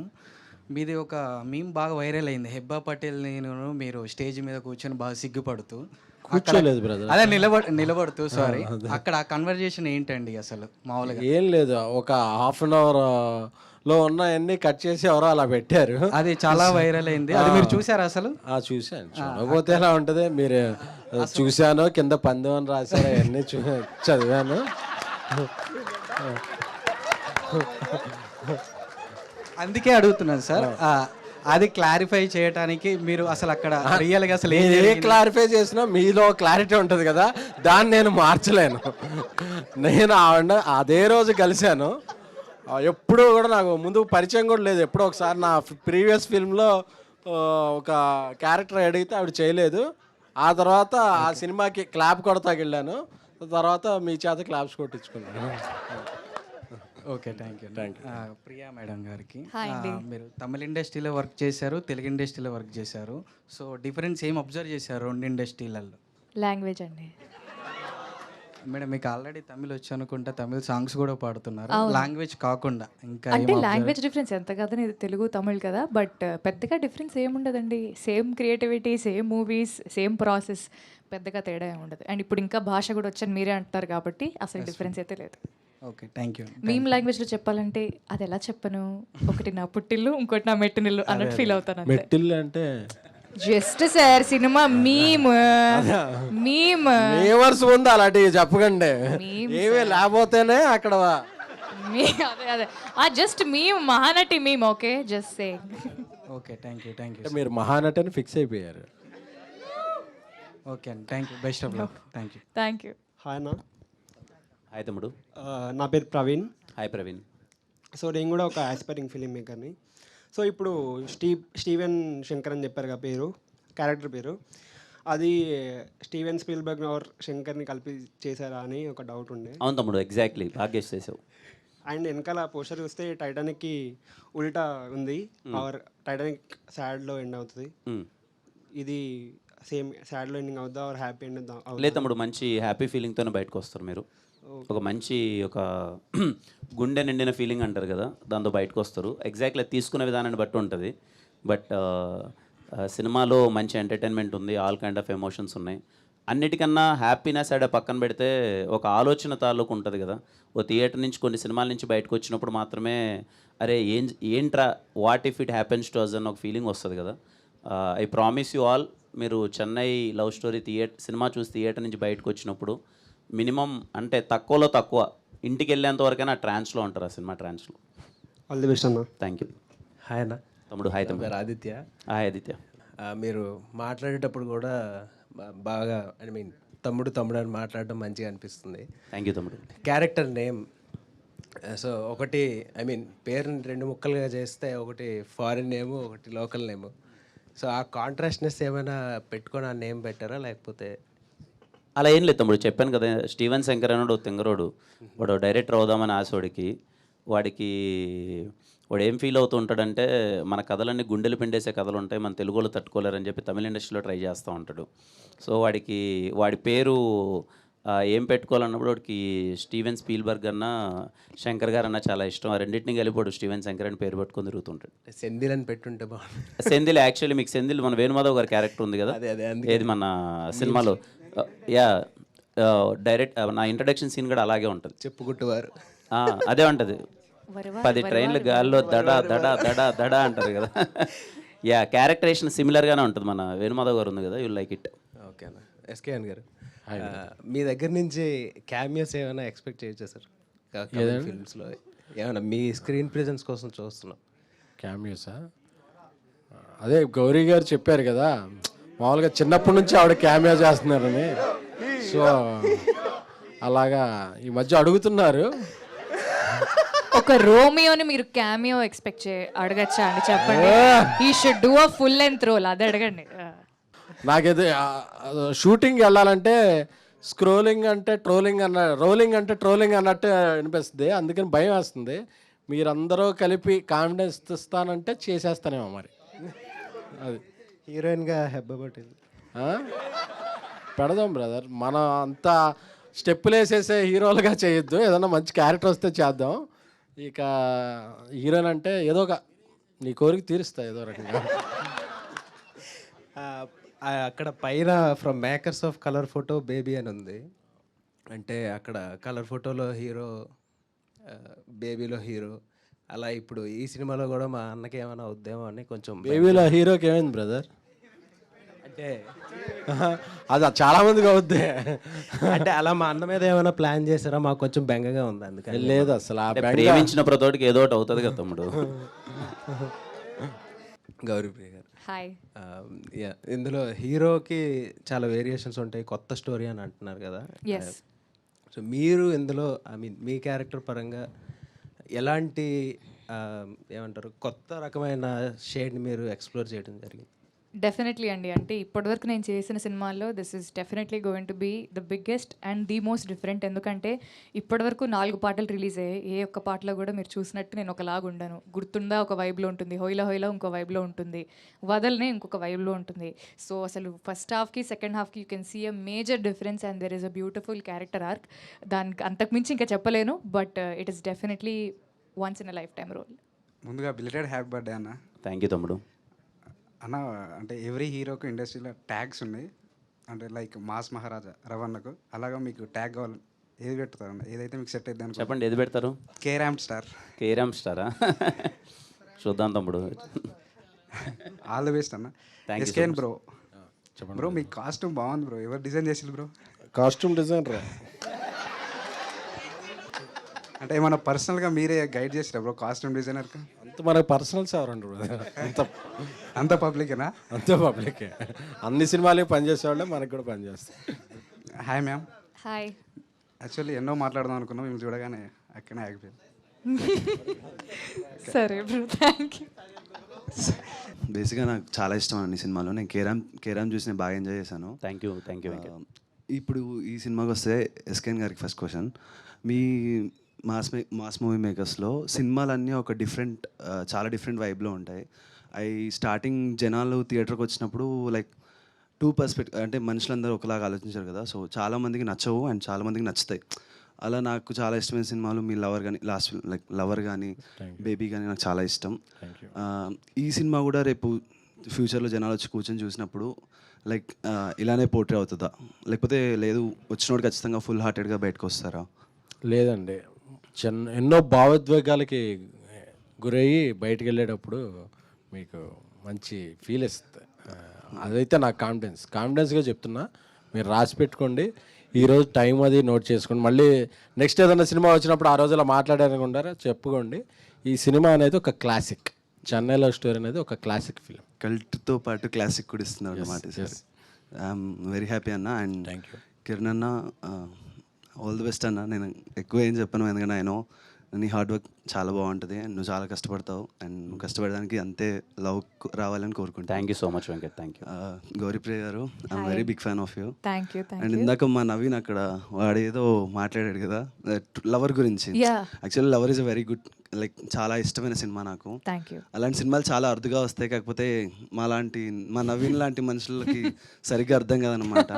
మీది ఒక మీమ్ బాగా వైరల్ అయింది. హెబ్బా పటేల్ నేను మీరు స్టేజ్ మీద కూర్చొని బాగా సిగ్గుపడుతూ కూర్చోలేదు బ్రదర్, అదే నిలబడుతూ సారీ, అక్కడ ఆ కన్వర్జేషన్ ఏంటండి అసలు మామూలుగా? ఏం లేదు, ఒక హాఫ్ అన్ అవర్ లో ఉన్నాయన్నీ కట్ చేసి ఎవరో అలా పెట్టారు. అది చాలా వైరల్ అయింది. అది మీరు చూసారా అసలు? చూశాను. చూడకపోతే ఎలా ఉంటుంది? మీరు చూశాను, కింద 19 అని రాశారు, అవన్నీ చదివాను. అందుకే అడుగుతున్నాను సార్, అది క్లారిఫై చేయడానికి మీరు అసలు అక్కడ రియల్గా అసలు ఏ క్లారిఫై చేసినా మీలో క్లారిటీ ఉంటుంది కదా, దాన్ని నేను మార్చలేను. నేను అదే రోజు కలిశాను, ఎప్పుడూ కూడా నాకు ముందు పరిచయం కూడా లేదు. ఎప్పుడో ఒకసారి నా ప్రీవియస్ ఫిల్మ్లో ఒక క్యారెక్టర్ అడిగితే ఆవిడ చేయలేదు. ఆ తర్వాత ఆ సినిమాకి క్లాప్ కొడతాకి వెళ్ళాను, తర్వాత మీ చేత క్లాప్స్ కొట్టించుకున్నాను. Okay, thank you. Priya madam గారికి, హాయ్ అండి. మీరు తమిళ ఇండస్ట్రీలో వర్క్ చేశారు, తెలుగు ఇండస్ట్రీలో వర్క్ చేశారు. సో డిఫరెన్స్ ఏం అబ్జర్వ్ చేశారు రెండు ఇండస్ట్రీలలో? లాంగ్వేజ్ అండి. మేడం మీకు ఆల్రెడీ తమిళ్ వచ్చి అనుకుంటా, తమిళ్ సాంగ్స్ కూడా పాడుతున్నారు, లాంగ్వేజ్ కాకుండా ఇంకా అంటే లాంగ్వేజ్ డిఫరెన్స్ ఎంత కాదని, ఇది తెలుగు తమిళ్ కదా, బట్ పెద్దగా డిఫరెన్స్ ఏముండదండి. Same creativity, same movies, same process, పెద్దగా తేడా ఏముండదు. అండ్ ఇప్పుడు ఇంకా భాష కూడా వచ్చని మీరే అంటారు కాబట్టి అసలు డిఫరెన్స్ అయితే లేదు. Okay, thank you. మీమ్ లాంగ్వేజ్లో చెప్పాలంటే అది ఎలా చెప్పను, ఒకటి నా పుట్టిల్లు, ఇంకోటి నా మెట్టినిల్లు అన్నట్టు ఫీల్ అవుతాను. మెట్టిల్లు అంటే జస్ట్ సార్ సినిమా మీమ్ మేవర్స్ ఉంది, అలాంటివి చెప్పకండి. ఏవే లేకపోతేనే అక్కడ అదే just meme, Mahanati meme. Okay, just say. Okay, thank you. మీరు మహానటిని ఫిక్స్ అయిపోయారు. ఓకే అండి, thank you. Best of luck. Thank you. Hi అన్న. హాయ్ తమ్ముడు. నా పేరు ప్రవీణ్. హాయ్ ప్రవీణ్. సో నేను కూడా ఒక ఆస్పైరింగ్ ఫిలిం మేకర్ని. సో ఇప్పుడు స్టీవెన్ శంకర్ అని చెప్పారు కదా పేరు, క్యారెక్టర్ పేరు, అది స్టీవెన్ స్పీల్బర్గ్ ఆర్ శంకర్ని కలిపి చేశారా అని ఒక డౌట్ ఉండే. అవును తమ్ముడు, ఎగ్జాక్ట్లీ బాగా గెస్ చేసావు. అండ్ వెనకాల పోస్టర్ చూస్తే టైటానిక్కి ఉల్టా ఉంది, ఆర్ టైటానిక్ సాడ్లో ఎండ్ అవుతుంది. ఇది సేమ్ సాడ్లో ఎండింగ్ అవుద్దా ఆర్ హ్యాపీ ఎండ్ అవుతుందా? లేదు తమ్ముడు, మంచి హ్యాపీ ఫీలింగ్తోనే బయటకు వస్తారు మీరు. ఒక మంచి ఒక గుండె నిండిన ఫీలింగ్ అంటారు కదా, దాంతో బయటకు వస్తారు. ఎగ్జాక్ట్లీ తీసుకునే విధానాన్ని బట్టి ఉంటుంది. బట్ సినిమాలో మంచి ఎంటర్టైన్మెంట్ ఉంది, ఆల్ కైండ్ ఆఫ్ ఎమోషన్స్ ఉన్నాయి. అన్నిటికన్నా హ్యాపీనెస్ అడే పక్కన పెడితే ఒక ఆలోచన తాలూకు ఉంటుంది కదా. ఓ థియేటర్ నుంచి కొన్ని సినిమాల నుంచి బయటకు వచ్చినప్పుడు మాత్రమే అరే ఏంట్రా what if it happens to us అన్న ఒక ఫీలింగ్ వస్తుంది కదా. ఐ ప్రామిస్ యూ ఆల్, మీరు చెన్నై లవ్ స్టోరీ సినిమా చూసి థియేటర్ నుంచి బయటకు వచ్చినప్పుడు మినిమం అంటే తక్కువలో తక్కువ ఇంటికి వెళ్ళేంత వరకైనా ట్రాన్స్లో ఉంటారు, ఆ సినిమా ట్రాన్స్లో. ఆల్ ది బెస్ట్ అన్న. Thank you. హాయ్ అన్న. తమ్ముడు. హాయ్ తమ్ముడు. ఆదిత్య. హాయ్ ఆదిత్య. మీరు మాట్లాడేటప్పుడు కూడా బాగా తమ్ముడు అని మాట్లాడడం మంచిగా అనిపిస్తుంది. థ్యాంక్ యూ తమ్ముడు. క్యారెక్టర్ నేమ్, సో ఒకటి పేరుని 2 ముక్కలుగా చేస్తే ఒకటి ఫారిన్ నేము, ఒకటి లోకల్ నేము. సో ఆ కాంట్రాస్ట్నెస్ ఏమైనా పెట్టుకొని ఆ నేమ్ పెట్టారా, లేకపోతే? అలా ఏం లేదు తమ్ముడు, చెప్పాను కదా, స్టీవెన్ శంకర్ అన్నాడు తింగరోడు, వాడు డైరెక్టర్ అవుదామని ఆశోడికి. వాడు ఏం ఫీల్ అవుతూ ఉంటాడంటే మన కథలన్నీ గుండెలు పిండేసే కథలు ఉంటాయి, మన తెలుగులో తట్టుకోలేరని చెప్పి తమిళ ఇండస్ట్రీలో ట్రై చేస్తూ ఉంటాడు. సో వాడి పేరు ఏం పెట్టుకోవాలన్నప్పుడు వాడికి స్టీవెన్ స్పీల్బర్గ్ అన్న శంకర్ గారు అన్న చాలా ఇష్టం. ఆ రెండింటిని కలిపోడు స్టీవెన్ శంకర్ అని పేరు పెట్టుకొని తిరుగుతుంటాడు. సెంధిల్ అని పెట్టుంటే బాగుంది. సెంధిల్ యాక్చువల్లీ మీకు సెంధిల్ మన వేణుమాధవ్ గారి క్యారెక్టర్ ఉంది కదా, ఏది మన సినిమాలో, డైరెక్ట్ నా ఇంట్రడక్షన్ సీన్ కూడా అలాగే ఉంటుంది. చెప్పుకుంటువారు అదే ఉంటుంది, 10 ట్రైన్లు గాల్లో దడ దడ దడ దడ అంటారు కదా. క్యారెక్టరేషన్ సిమిలర్గానే ఉంటుంది. మన వేణుమాధవ్ గారు ఉంది కదా, యూ లైక్ ఇట్. ఓకే అన్న. ఎస్కేఎన్ గారు, మీ దగ్గర నుంచి క్యామియోస్ ఏమైనా ఎక్స్పెక్ట్ చేయొచ్చా సార్ ఫిల్మ్స్లో? ఏమైనా మీ స్క్రీన్ ప్రెజెన్స్ కోసం చూస్తున్నాం. క్యామియోసా? అదే గౌరీ గారు చెప్పారు కదా, మామూలుగా చిన్నప్పటి నుంచి ఆవిడ క్యామియో చేస్తున్నారని. సో అలాగా ఈ మధ్య అడుగుతున్నారు. ఒక రోమియోని మీరు క్యామియో ఎక్స్పెక్ట్ అడగచ్చా అండి? చెప్పండి. ఈ should do a full length role, అది అడగండి. నాకేదో షూటింగ్ వెళ్ళాలంటే స్క్రోలింగ్ అంటే ట్రోలింగ్ రోలింగ్ అంటే ట్రోలింగ్ అన్నట్టు అనిపిస్తుంది. అందుకని భయం వేస్తుంది. మీరందరూ కలిపి కాన్ఫిడెన్స్ ఇస్తానంటే చేసేస్తానేమో మరి. అది హీరోయిన్గా హెబ్బ పట్టింది. పెడదాం బ్రదర్, మనం అంతా స్టెప్పులు వేసేసే హీరోలుగా చేయొద్దు. ఏదన్నా మంచి క్యారెక్టర్ వస్తే చేద్దాం. ఇక హీరోయిన్ అంటే ఏదో ఒక నీ కోరిక తీరుస్తా ఏదో రకంగా. అక్కడ పైన from makers of colour photo baby అని ఉంది. అంటే అక్కడ కలర్ ఫోటోలో హీరో, బేబీలో హీరో. అలా ఇప్పుడు ఈ సినిమాలో కూడా మా అన్నకి ఏమైనా అవుద్దేమో అని కొంచెం. బేబీలో హీరోకి ఏమైంది బ్రదర్? అంటే అది చాలా మందికి అవుద్ది. అంటే అలా మా అన్న మీద ఏమైనా ప్లాన్ చేశారా? మాకు కొంచెం బెంగగా ఉంది అందుకని. లేదు అసలు ఆ బెంగ. ప్రేమించిన ప్రతోటికి ఏదో ఒకటి అవుతుంది కదా తమ్ముడు. గౌరీప్రియ గారు, హాయ్. ఇందులో హీరోకి చాలా వేరియేషన్స్ ఉంటాయి, కొత్త స్టోరీ అని అంటున్నారు కదా. ఎస్. సో మీరు ఇందులో మీ క్యారెక్టర్ పరంగా ఎలాంటి ఏమంటారు కొత్త రకమైన షేడ్ని మీరు ఎక్స్ప్లోర్ చేయడం జరిగింది? డెఫినెట్లీ అండి. అంటే ఇప్పటివరకు నేను చేసిన సినిమాల్లో this is definitely going to be the biggest and the most different. ఎందుకంటే ఇప్పటివరకు 4 పాటలు రిలీజ్ అయ్యాయి. ఏ ఒక్క పాటలో కూడా మీరు చూసినట్టు నేను ఒకలాగా ఉండను. గుర్తుందా ఒక వైబ్లో ఉంటుంది, హోయిలా హోయిలా ఇంకో వైబ్లో ఉంటుంది, వదల్నే ఇంకొక వైబ్లో ఉంటుంది. సో అసలు ఫస్ట్ హాఫ్కి సెకండ్ హాఫ్కి you can see a major difference and there is a beautiful character arc. దానికి అంతకుమించి ఇంకా చెప్పలేను. But it is definitely once in a lifetime role. ముందుగా బిలిటెడ్ హ్యాపీ బర్త్డే అన్న. థ్యాంక్ యూ తమ్ముడు. అన్న అంటే ఎవ్రీ హీరోకు ఇండస్ట్రీలో ట్యాగ్స్ ఉన్నాయి. అంటే లైక్ మాస్ మహారాజా రవణకు, అలాగా మీకు ట్యాగ్ కావాలి, ఏది పెడతారు అన్న? ఏదైతే మీకు సెట్ అవుతుంది అనుకో. చెప్పండి, ఏది పెడతారు? Carrom star. కేరామ్ స్టారా? చూద్దాం తమ్ముడు. ఆల్ ది బెస్ట్ అన్న. SKN bro. బ్రో మీ కాస్ట్యూమ్ బాగుంది బ్రో. ఎవరు డిజైన్ చేసి బ్రో? కాస్ట్యూమ్ డిజైనర్ అంటే ఏమన్నా పర్సనల్గా మీరే గైడ్ చేసిరా బ్రో కాస్ట్యూమ్ డిజైనర్కి? అంత మనకు పర్సనల్స్ ఎవరండి అంత అంత పబ్లికేనా? అంతే పబ్లికే. అన్ని సినిమాలకి పనిచేసేవాళ్ళే మనకు కూడా పనిచేస్తాం. Hi ma'am. హాయ్. యాక్చువల్లీ ఎన్నో మాట్లాడదాం అనుకున్నాం, మేము చూడగానే అక్కడనే ఆగిపోయింది. సరే బ్రో, థ్యాంక్ యూ. బేసిక్గా నాకు చాలా ఇష్టం అండి సినిమాలో. నేను కేరామ్ చూసి నేను బాగా ఎంజాయ్ చేశాను. Thank you Venkat. ఇప్పుడు ఈ సినిమాకి వస్తే ఎస్కేఎన్ గారికి ఫస్ట్ క్వశ్చన్. మీ మాస్ మూవీ మేకర్స్లో సినిమాలన్నీ ఒక చాలా డిఫరెంట్ వైబ్లో ఉంటాయి. అవి స్టార్టింగ్ జనాలు థియేటర్కి వచ్చినప్పుడు లైక్ 2 పర్స్పెక్టివ్, అంటే మనుషులందరూ ఒకలాగా ఆలోచించారు కదా. సో చాలామందికి నచ్చవు అండ్ చాలామందికి నచ్చుతాయి. అలా నాకు చాలా ఇష్టమైన సినిమాలు మీ లవర్ కానీ, లవర్ కానీ, బేబీ కానీ నాకు చాలా ఇష్టం. ఈ సినిమా కూడా రేపు ఫ్యూచర్లో జనాలు వచ్చి కూర్చొని చూసినప్పుడు లైక్ ఇలానే పోర్ట్రే అవుతుందా, లేకపోతే లేదు వచ్చినోడు ఖచ్చితంగా ఫుల్ హార్టెడ్గా బయటకు వస్తారా? లేదండి, ఎన్నో భావోద్వేగాలకి గురయ్యి బయటికి వెళ్ళేటప్పుడు మీకు మంచి ఫీల్ ఇస్తుంది. అదైతే నాకు కాన్ఫిడెన్స్గా చెప్తున్నా. మీరు రాసి పెట్టుకోండి, ఈరోజు టైం అది నోట్ చేసుకోండి. మళ్ళీ నెక్స్ట్ ఏదైనా సినిమా వచ్చినప్పుడు ఆ రోజు అలా మాట్లాడారనుకుంటారా చెప్పుకోండి. ఈ సినిమా అనేది ఒక క్లాసిక్. చెన్నై లవ్ స్టోరీ అనేది ఒక క్లాసిక్ ఫిలిం. కల్ట్తో పాటు క్లాసిక్ కూడా ఇస్తున్నారు అన్నమాట సార్. ఐఎమ్ వెరీ హ్యాపీ అన్న. అండ్ థ్యాంక్ యూ కిరణ్ అన్న, ఆల్ ది బెస్ట్ అన్న. నేను ఎక్కువ ఏం చెప్పను, ఎందుకంటే ఆయన నీ హార్డ్ వర్క్ చాలా బాగుంటుంది అండ్ నువ్వు చాలా కష్టపడతావు అండ్ నువ్వు కష్టపడడానికి అంతే లవ్ రావాలని కోరుకుంటాను. Thank you so much Venkat. Thank you. Gauripriya garu, I'm very big fan of you. Thank you. And ఇందాక మా నవీన్ అక్కడ వాడు ఏదో మాట్లాడాడు కదా లవర్ గురించి. Actually lover is a very good, like చాలా ఇష్టమైన సినిమా నాకు. Thank you. అలాంటి సినిమాలు చాలా అరుదుగా వస్తాయి, కాకపోతే మా నవీన్ లాంటి మనుషులకి సరిగ్గా అర్థం కాదనమాట.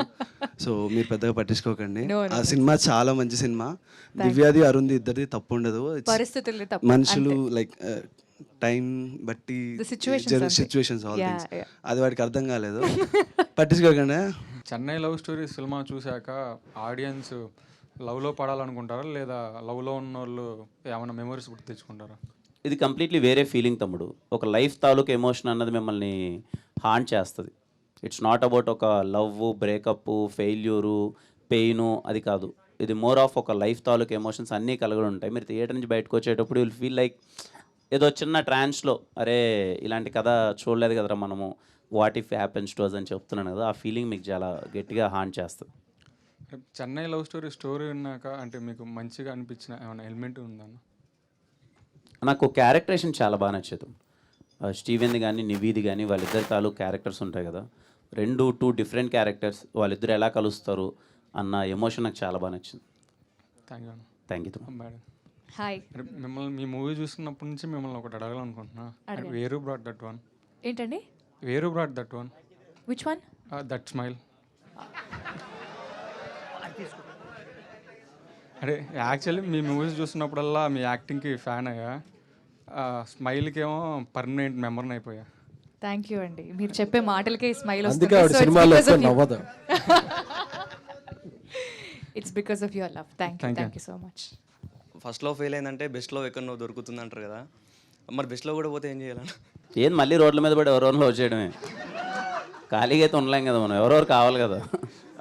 సో మీరు పెద్దగా పట్టించుకోకండి. ఆ సినిమా చాలా మంచి సినిమా. దివ్యాది అరుంది ఇద్దరిది తప్పు ఉండదు. మనుషులు లైక్ టైం బట్టి సిచ్యువేషన్స్ ఆల్ థింగ్స్, అది వాడికి అర్థం కాలేదు. పట్టించుకోకండి. చెన్నై లవ్ స్టోరీ సినిమా చూశాక ఆడియన్స్ లవ్లో పడాలనుకుంటారా, లేదా లవ్లో ఉన్న వాళ్ళు ఏమైనా మెమరీస్ గుర్తు తెచ్చుకుంటారా? ఇది కంప్లీట్లీ వేరే ఫీలింగ్ తమ్ముడు. ఒక లైఫ్ తాలూకు ఎమోషన్ అన్నది మిమ్మల్ని హాంట్ చేస్తుంది. ఇట్స్ నాట్ అబౌట్ ఒక లవ్, బ్రేకప్, ఫెయిల్యూరు, పెయిను, అది కాదు. ఇది మోర్ ఆఫ్ ఒక లైఫ్ తాలూకు ఎమోషన్స్ అన్నీ కలిగి ఉంటాయి. మీరు థియేటర్ నుంచి బయటకు వచ్చేటప్పుడు విల్ ఫీల్ లైక్ ఏదో చిన్న ట్రాన్స్లో అరే ఇలాంటి కథ చూడలేదు కదరా మనము, what if happens to us అని చెప్తున్నాను కదా, ఆ ఫీలింగ్ మీకు చాలా గట్టిగా హాంట్ చేస్తుంది. చెన్నై లవ్ స్టోరీ విన్నాక అంటే మీకు మంచిగా అనిపించిన ఏమైనా ఎలిమెంట్ ఉందన్న? నాకు క్యారెక్టరేషన్ చాలా బాగా నచ్చేది. స్టీవెన్ది కానీ నివీది కానీ వాళ్ళిద్దరి తాలూకు క్యారెక్టర్స్ ఉంటాయి కదా, టూ డిఫరెంట్ క్యారెక్టర్స్, వాళ్ళిద్దరు ఎలా కలుస్తారు అన్న ఎమోషన్ నాకు చాలా బాగా నచ్చింది. Thank you thank you. Madam. Hi. మిమ్మల్ని మీ మూవీ చూస్తున్నప్పటి నుంచి మిమ్మల్ని ఒకటి అడగాలనుకుంటున్నా. అడగండి. వేరు బ్రాట్ దట్ వన్. ఏంటండి? వేరు brought that one. Which one? That smile. అరే యాక్చువల్లీ మీ మూవీస్ చూస్తున్నప్పుడల్లా మీ యాక్టింగ్కి ఫ్యాన్ అయ్యా. స్మైల్కి ఏమో పర్మనెంట్ మెమరీని అయిపోయా. థ్యాంక్ యూ అండి. మీరు చెప్పే మాటలకే స్మైల్ అందుకే ఆవిడ సినిమాలో ఎక్కువ నవ్వదు. It's because of your love. Thank you so much. ఫస్ట్లో ఫెయిల్ అయిందంటే బెస్ట్లో ఎక్కడో దొరుకుతుంది అంటారు కదా, మరి బెస్ట్లో కూడా పోతే ఏం చేయాలని? ఏం మళ్ళీ రోడ్ల మీద పడి ఎవరెవరిలో వచ్చేయడమే. ఖాళీగా అయితే ఉండలేం కదా మనం, ఎవరెవరు కావాలి కదా.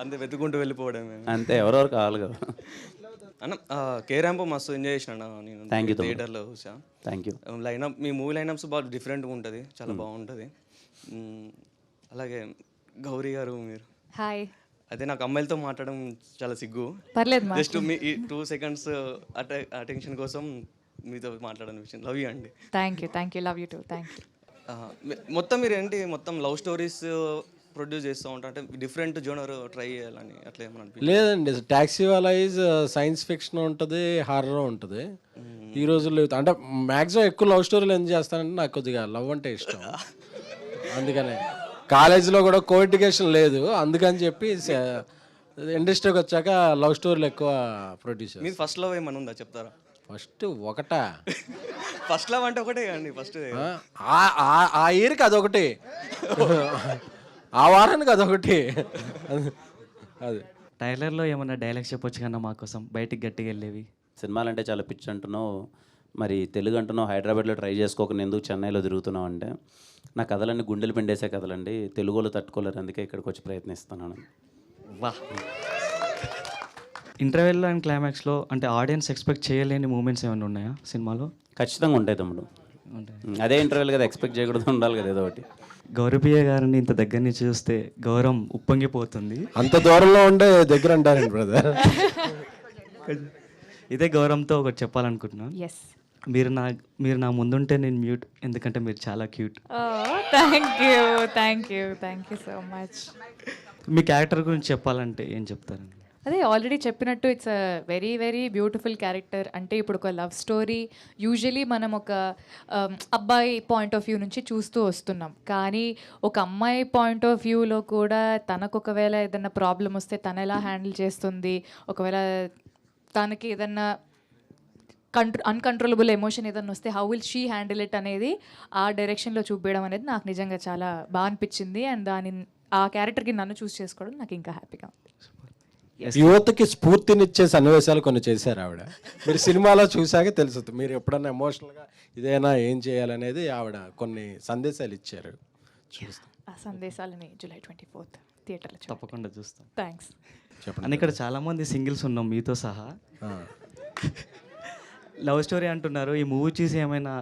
అంతే వెతుకుంటూ వెళ్ళిపోవడమే. అంతే, ఎవరెవరు కావాలి కదా. అన్న కే ర్యాంప్ మస్తు ఎంజాయ్ చేసిన నేను. Thank you. థియేటర్లో చూసా. Thank you. Lineup me movie line-ups బాగా డిఫరెంట్గా ఉంటుంది, చాలా బాగుంటుంది. అలాగే గౌరీ గారు మీరు. హాయ్. అదే నాకు అమ్మాయిలతో మాట్లాడడం చాలా సిగ్గు. పర్లేదు, జస్ట్ మీ 2 seconds అటెన్షన్ కోసం మీతో మాట్లాడనిపించింది. లవ్ యూ అండి. Thank you. Love you too. Thank you. మొత్తం మీరు ఏంటి మొత్తం లవ్ స్టోరీస్ ప్రొడ్యూస్ చేస్తూ ఉంటారు అంటే డిఫరెంట్ జోనర్ ట్రై చేయాలని అట్లా ఏమన్నా అనిపించింది? లేదండి, Taxiwaala is science fiction ఉంటుంది, హారర్ ఉంటుంది. ఈ రోజుల్లో అంటే మ్యాక్సిమం ఎక్కువ లవ్ స్టోరీలు ఎందుకు చేస్తానంటే నాకు కొద్దిగా లవ్ అంటే ఇష్టం. అందుకనే కాలేజీలో కూడా కో ఎడ్యుకేషన్ లేదు, అందుకని చెప్పి ఇండస్ట్రీకి వచ్చాక లవ్ స్టోరీలు ఎక్కువ ప్రొడ్యూస్. మీరు ఫస్ట్ లవ్ ఏమన్నా ఉందా చెప్తారా? ఫస్ట్ ఒకటా? ఫస్ట్ లవ్ అంటే ఒకటే అండి. ఫస్ట్ ఆ ఇయర్కి అదొకటి, ఆ వారానికి అదొకటి. అది టైలర్లో ఏమన్నా డైలాగ్స్ చెప్పొచ్చు కన్నా మా కోసం బయటికి గట్టిగా వెళ్ళేవి. సినిమాలు అంటే చాలా పిచ్చి అంటున్నావు, మరి తెలుగు అంటున్నావు, హైదరాబాద్లో ట్రై చేసుకోకుండా ఎందుకు చెన్నైలో తిరుగుతున్నావు అంటే, నా కథలన్నీ గుండెలు పిండేసే కథలండి, తెలుగులో తట్టుకోలేరు, అందుకే ఇక్కడికి వచ్చి ప్రయత్నిస్తున్నాను. వా. ఇంటర్వెల్ అండ్ క్లైమాక్స్లో అంటే ఆడియన్స్ ఎక్స్పెక్ట్ చేయలేని మూమెంట్స్ ఏమైనా ఉన్నాయా సినిమాలో? ఖచ్చితంగా ఉంటాయి తమ్ముడు. అదే ఇంటర్వెల్ కదా, ఎక్స్పెక్ట్ చేయకూడదు, ఉండాలి కదా ఏదో ఒకటి. గౌరవప్రియ గారిని ఇంత దగ్గర నుంచి చూస్తే గౌరవం ఉప్పొంగిపోతుంది. అంత దూరంలో ఉండే దగ్గర అంటారండి బ్రదర్. ఇదే గౌరవంతో ఒకటి చెప్పాలనుకుంటున్నాను. ఎస్. మీరు నా ముందుంటే నేను మ్యూట్, ఎందుకంటే మీరు చాలా cute. Thank you so much. Me character గురించి చెప్పాలంటే ఏం చెప్తారండి? అదే ఆల్రెడీ చెప్పినట్టు it's a very very beautiful character. అంటే ఇప్పుడు ఒక లవ్ స్టోరీ యూజువలీ మనం ఒక అబ్బాయి పాయింట్ ఆఫ్ వ్యూ నుంచి చూస్తూ వస్తున్నాం, కానీ ఒక అమ్మాయి పాయింట్ ఆఫ్ వ్యూలో కూడా తనకు ఒకవేళ ఏదైనా ప్రాబ్లం వస్తే తను ఎలా హ్యాండిల్ చేస్తుంది, ఒకవేళ తనకి ఏదన్నా అన్కంట్రోలబుల్ ఎమోషన్ ఏదైనా వస్తే how will she handle it అనేది ఆ డైరెక్షన్లో చూపించడం అనేది నాకు నిజంగా చాలా బాగా అనిపించింది. అండ్ ఆ క్యారెక్టర్కి నన్ను చూస్ చేసుకోవడం నాకు ఇంకా హ్యాపీగా ఉంది. యువతకి స్ఫూర్తినిచ్చే సన్నివేశాలు కొన్ని చేశారు ఆవిడ. మీరు సినిమాలో చూసాకే తెలుస్తుంది, మీరు ఎప్పుడన్నా ఎమోషనల్గా ఇదేనా ఏం చేయాలనేది ఆవిడ కొన్ని సందేశాలు ఇచ్చారు. ఆ సందేశాలని July 24th థియేటర్లో తప్పకుండా చూస్తాం. థ్యాంక్స్. అని ఇక్కడ చాలామంది సింగిల్స్ ఉన్నాం మీతో సహా. లవ్ స్టోరీ అంటున్నారు, ఈ మూవీ చూసి ఏమైనా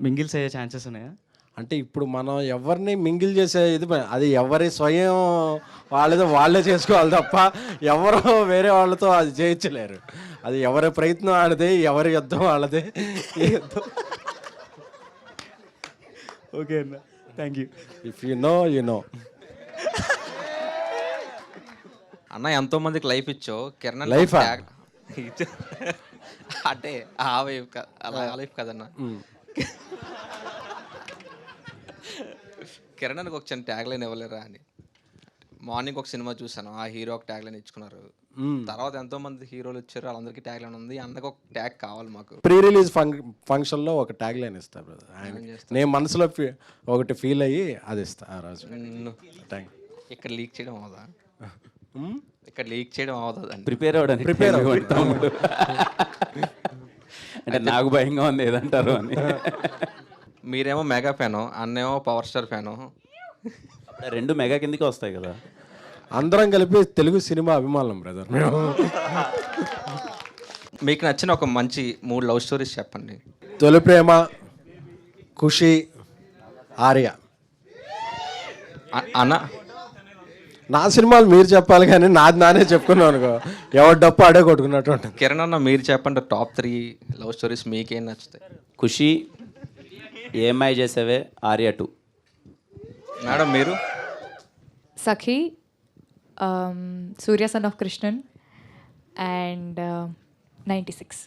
మింగిల్స్ అయ్యే ఛాన్సెస్ ఉన్నాయా? అంటే ఇప్పుడు మనం ఎవరిని మింగిల్ చేసే ఇది అది ఎవరి స్వయం వాళ్ళే చేసుకోవాలి తప్ప ఎవరో వేరే వాళ్ళతో అది చేయించలేరు. అది ఎవరి ప్రయత్నం ఆడదే, ఎవరి యుద్ధం వాళ్ళదే. ఓకే అన్న, thank you. If you know you know. అన్న ఎంతో మందికి లైఫ్ ఇచ్చావు, కిరణ్ లైఫ్ అంటే ఆ వైఫ్ అలా లైఫ్ కదన్న. కిరణ్ ఒక చిన్న ట్యాగ్ లైన్ ఇవ్వలేరా అని మార్నింగ్ ఒక సినిమా చూసాను, ఆ హీరో ఒక ట్యాగ్ లైన్ ఇచ్చుకున్నారు. తర్వాత ఎంతో మంది హీరోలు వచ్చారు, వాళ్ళందరికీ ట్యాగ్ లైన్ ఉంది, అందరికి ఒక ట్యాగ్ కావాలి మాకు. ప్రీ రిలీజ్ ఫంక్షన్లో ఒక ట్యాగ్ లైన్ ఇస్తా బ్రదర్. నేను మనసులో ఒకటి ఫీల్ అయ్యి అది ఇస్తా ఆ రోజు. ఇక్కడ లీక్ చేయడం అవదా? ఇక్కడ లీక్ చేయడం అవుతుంది అండి. ప్రిపేర్ అంటే నాకు భయంగా ఉంది ఏదంటారు అని. మీరేమో మెగా ఫ్యాను, అన్నేమో పవర్ స్టార్ ఫ్యాను, రెండు మెగా కిందకి వస్తాయి కదా. అందరం కలిపి తెలుగు సినిమా అభిమానులం బ్రదర్. మీకు నచ్చిన ఒక మంచి 3 లవ్ స్టోరీస్ చెప్పండి. తొలి ప్రేమ, ఖుషి, ఆర్య. అన్న నా సినిమాలు మీరు చెప్పాలి కానీ నానే చెప్పుకున్నాను అనుకో, ఎవరు డప్పు ఆడే కొట్టుకున్నట్టు ఉంటుంది. కిరణ్ అన్న మీరు చెప్పండి టాప్ 3 లవ్ స్టోరీస్ మీకేం నచ్చుతాయి? ఖుషి, ఏఎంఐ చేసేవే, ఆర్య 2. మేడం మీరు? Sakhi, Surya Son of Krishnan, and 96.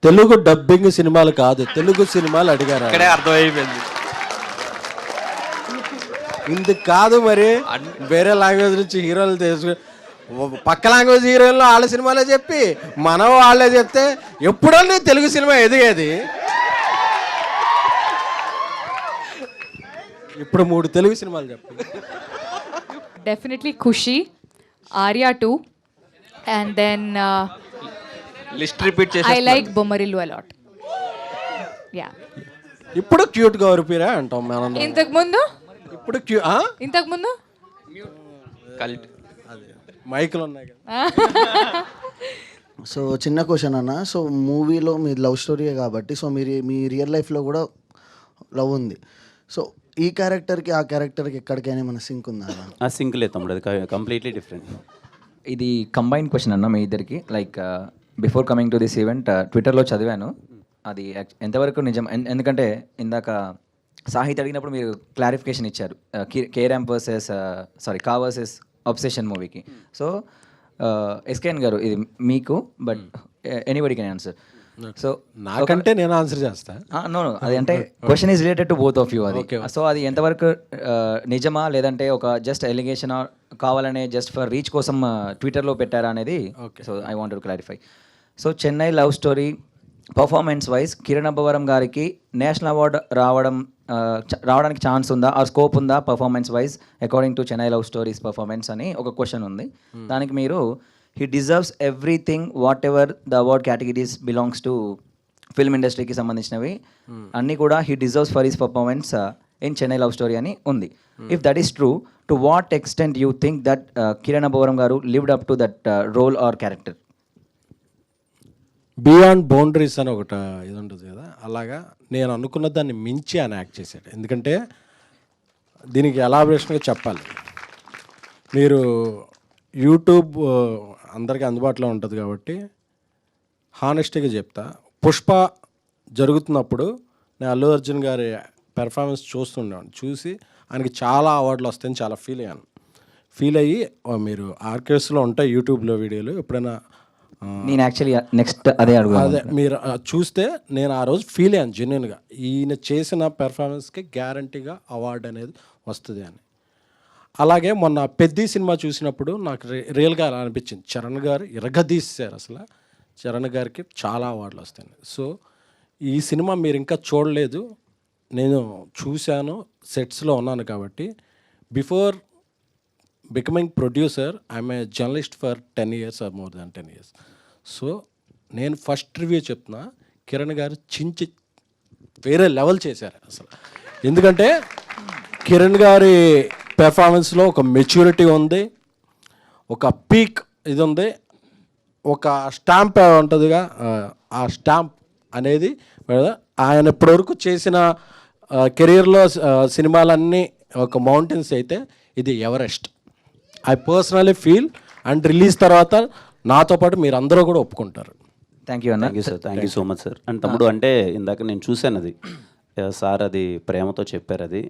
Telugu dubbing సినిమాలు కాదు, తెలుగు సినిమాలు అడిగారు. ఇక్కడే అర్థమైపోయింది. ఇందుకు కాదు మరి వేరే లాంగ్వేజ్ నుంచి హీరోలు తెలుసు, పక్క లాంగ్వేజ్ హీరోయిన్లు వాళ్ళ సినిమాలే చెప్పి మనం వాళ్ళే చెప్తే ఎప్పుడన్నా తెలుగు సినిమా ఎదిగేది. ఇప్పుడు 3 తెలుగు సినిమాలు చెప్పు. Definitely Khushi, Arya 2, and then list repeat చేసి I like Bommarillu a lot. Yeah. ఇప్పుడు క్యూట్ గా ఉరిపిరా అంటాం మనం. ఇంతకు ముందు ఇప్పుడు కల్ట్ మైకులు ఉన్నాయి కదా. సో చిన్న క్వశ్చన్ అన్న, సో మూవీలో మీ లవ్ స్టోరీయే కాబట్టి, సో మీ రియల్ లైఫ్లో కూడా లవ్ ఉంది. సో ఈ క్యారెక్టర్కి ఆ క్యారెక్టర్కి ఎక్కడికైనా మన సింక్ ఉందా? ఆ సింక్ లేదు తమ్ముడు, అది కంప్లీట్లీ డిఫరెంట్. ఇది కంబైన్ క్వశ్చన్ అన్న మీ ఇద్దరికి. Like before coming to this event ట్విట్టర్లో చదివాను, అది ఎంతవరకు నిజం. ఎందుకంటే ఇందాక సాహిత్ అడిగినప్పుడు మీరు క్లారిఫికేషన్ ఇచ్చారు కే-ర్యాంప్ కా వర్సెస్ అబ్సెషన్ మూవీకి. సో ఎస్కేఎన్ గారు ఇది మీకు, but anybody can answer. So నాకంటే నేను ఆన్సర్ చేస్తా. నో అది అంటే question is related to both of you అది. సో అది ఎంతవరకు నిజమా, లేదంటే ఒక జస్ట్ ఎలిగేషన్ కావాలనే జస్ట్ ఫర్ రీచ్ కోసం ట్విట్టర్లో పెట్టారా అనేది. So I want to clarify. So Chennai love story performance wise Kiran Abbavaram గారికి నేషనల్ అవార్డు రావడానికి ఛాన్స్ ఉందా, ఆ స్కోప్ ఉందా performance wise according to Chennai love stories performance అని ఒక క్వశ్చన్ ఉంది. దానికి మీరు he deserves everything whatever the award categories belongs to film ఇండస్ట్రీకి సంబంధించినవి అన్నీ కూడా he deserves for his performance in Chennai love story అని ఉంది. If that is true, to what extent you think that Kiran Abbavaram garu lived up to that role or character? Beyond boundaries అని ఒకటి ఇది ఉంటుంది కదా, అలాగా నేను అనుకున్న దాన్ని మించి ఆయన యాక్ట్ చేశాడు. ఎందుకంటే దీనికి ఎలాబరేషన్గా చెప్పాలి, మీరు యూట్యూబ్ అందరికీ అందుబాటులో ఉంటుంది కాబట్టి హానెస్టీగా చెప్తా. పుష్ప జరుగుతున్నప్పుడు నేను అల్లు అర్జున్ గారి పెర్ఫార్మెన్స్ చూస్తుండేవాడిని. చూసి ఆయనకి చాలా అవార్డులు వస్తాయని చాలా ఫీల్ అయ్యి, మీరు ఆర్కేస్లో ఉంటాయి యూట్యూబ్లో వీడియోలు, ఎప్పుడైనా నేను యాక్చువల్లీ నెక్స్ట్ అదే మీరు చూస్తే నేను ఆ రోజు ఫీల్ అయ్యాను జెన్యున్గా, ఈయన చేసిన పెర్ఫార్మెన్స్కి గ్యారంటీగా అవార్డు అనేది వస్తుంది అని. అలాగే మొన్న పెద్ది సినిమా చూసినప్పుడు నాకు రియల్గా అలా అనిపించింది. చరణ్ గారు ఇరగదీశారు, అసలు చరణ్ గారికి చాలా అవార్డులు వస్తాయి. సో ఈ సినిమా మీరు ఇంకా చూడలేదు, నేను చూశాను, సెట్స్లో ఉన్నాను కాబట్టి. Before becoming producer I'm a journalist for 10 years or more than 10 years. So నేను ఫస్ట్ రివ్యూ చెప్తున్నా, కిరణ్ గారు చించి వేరే లెవెల్ చేశారు అసలు. ఎందుకంటే కిరణ్ గారి పెర్ఫార్మెన్స్లో ఒక మెచ్యూరిటీ ఉంది, ఒక పీక్ ఇది ఉంది, ఒక స్టాంప్ ఉంటుందిగా, ఆ స్టాంప్ అనేది ఆయన ఇప్పటివరకు చేసిన కెరీర్లో సినిమాలన్నీ ఒక మౌంటైన్స్ అయితే ఇది Everest. I personally feel, and release తర్వాత నాతో పాటు మీరు అందరూ కూడా ఒప్పుకుంటారు. థ్యాంక్ యూ అన్న. Thank you sir, thank you so much sir. And తమ్ముడు అంటే ఇందాక నేను చూశాను అది, సార్ అది ప్రేమతో చెప్పారు అది.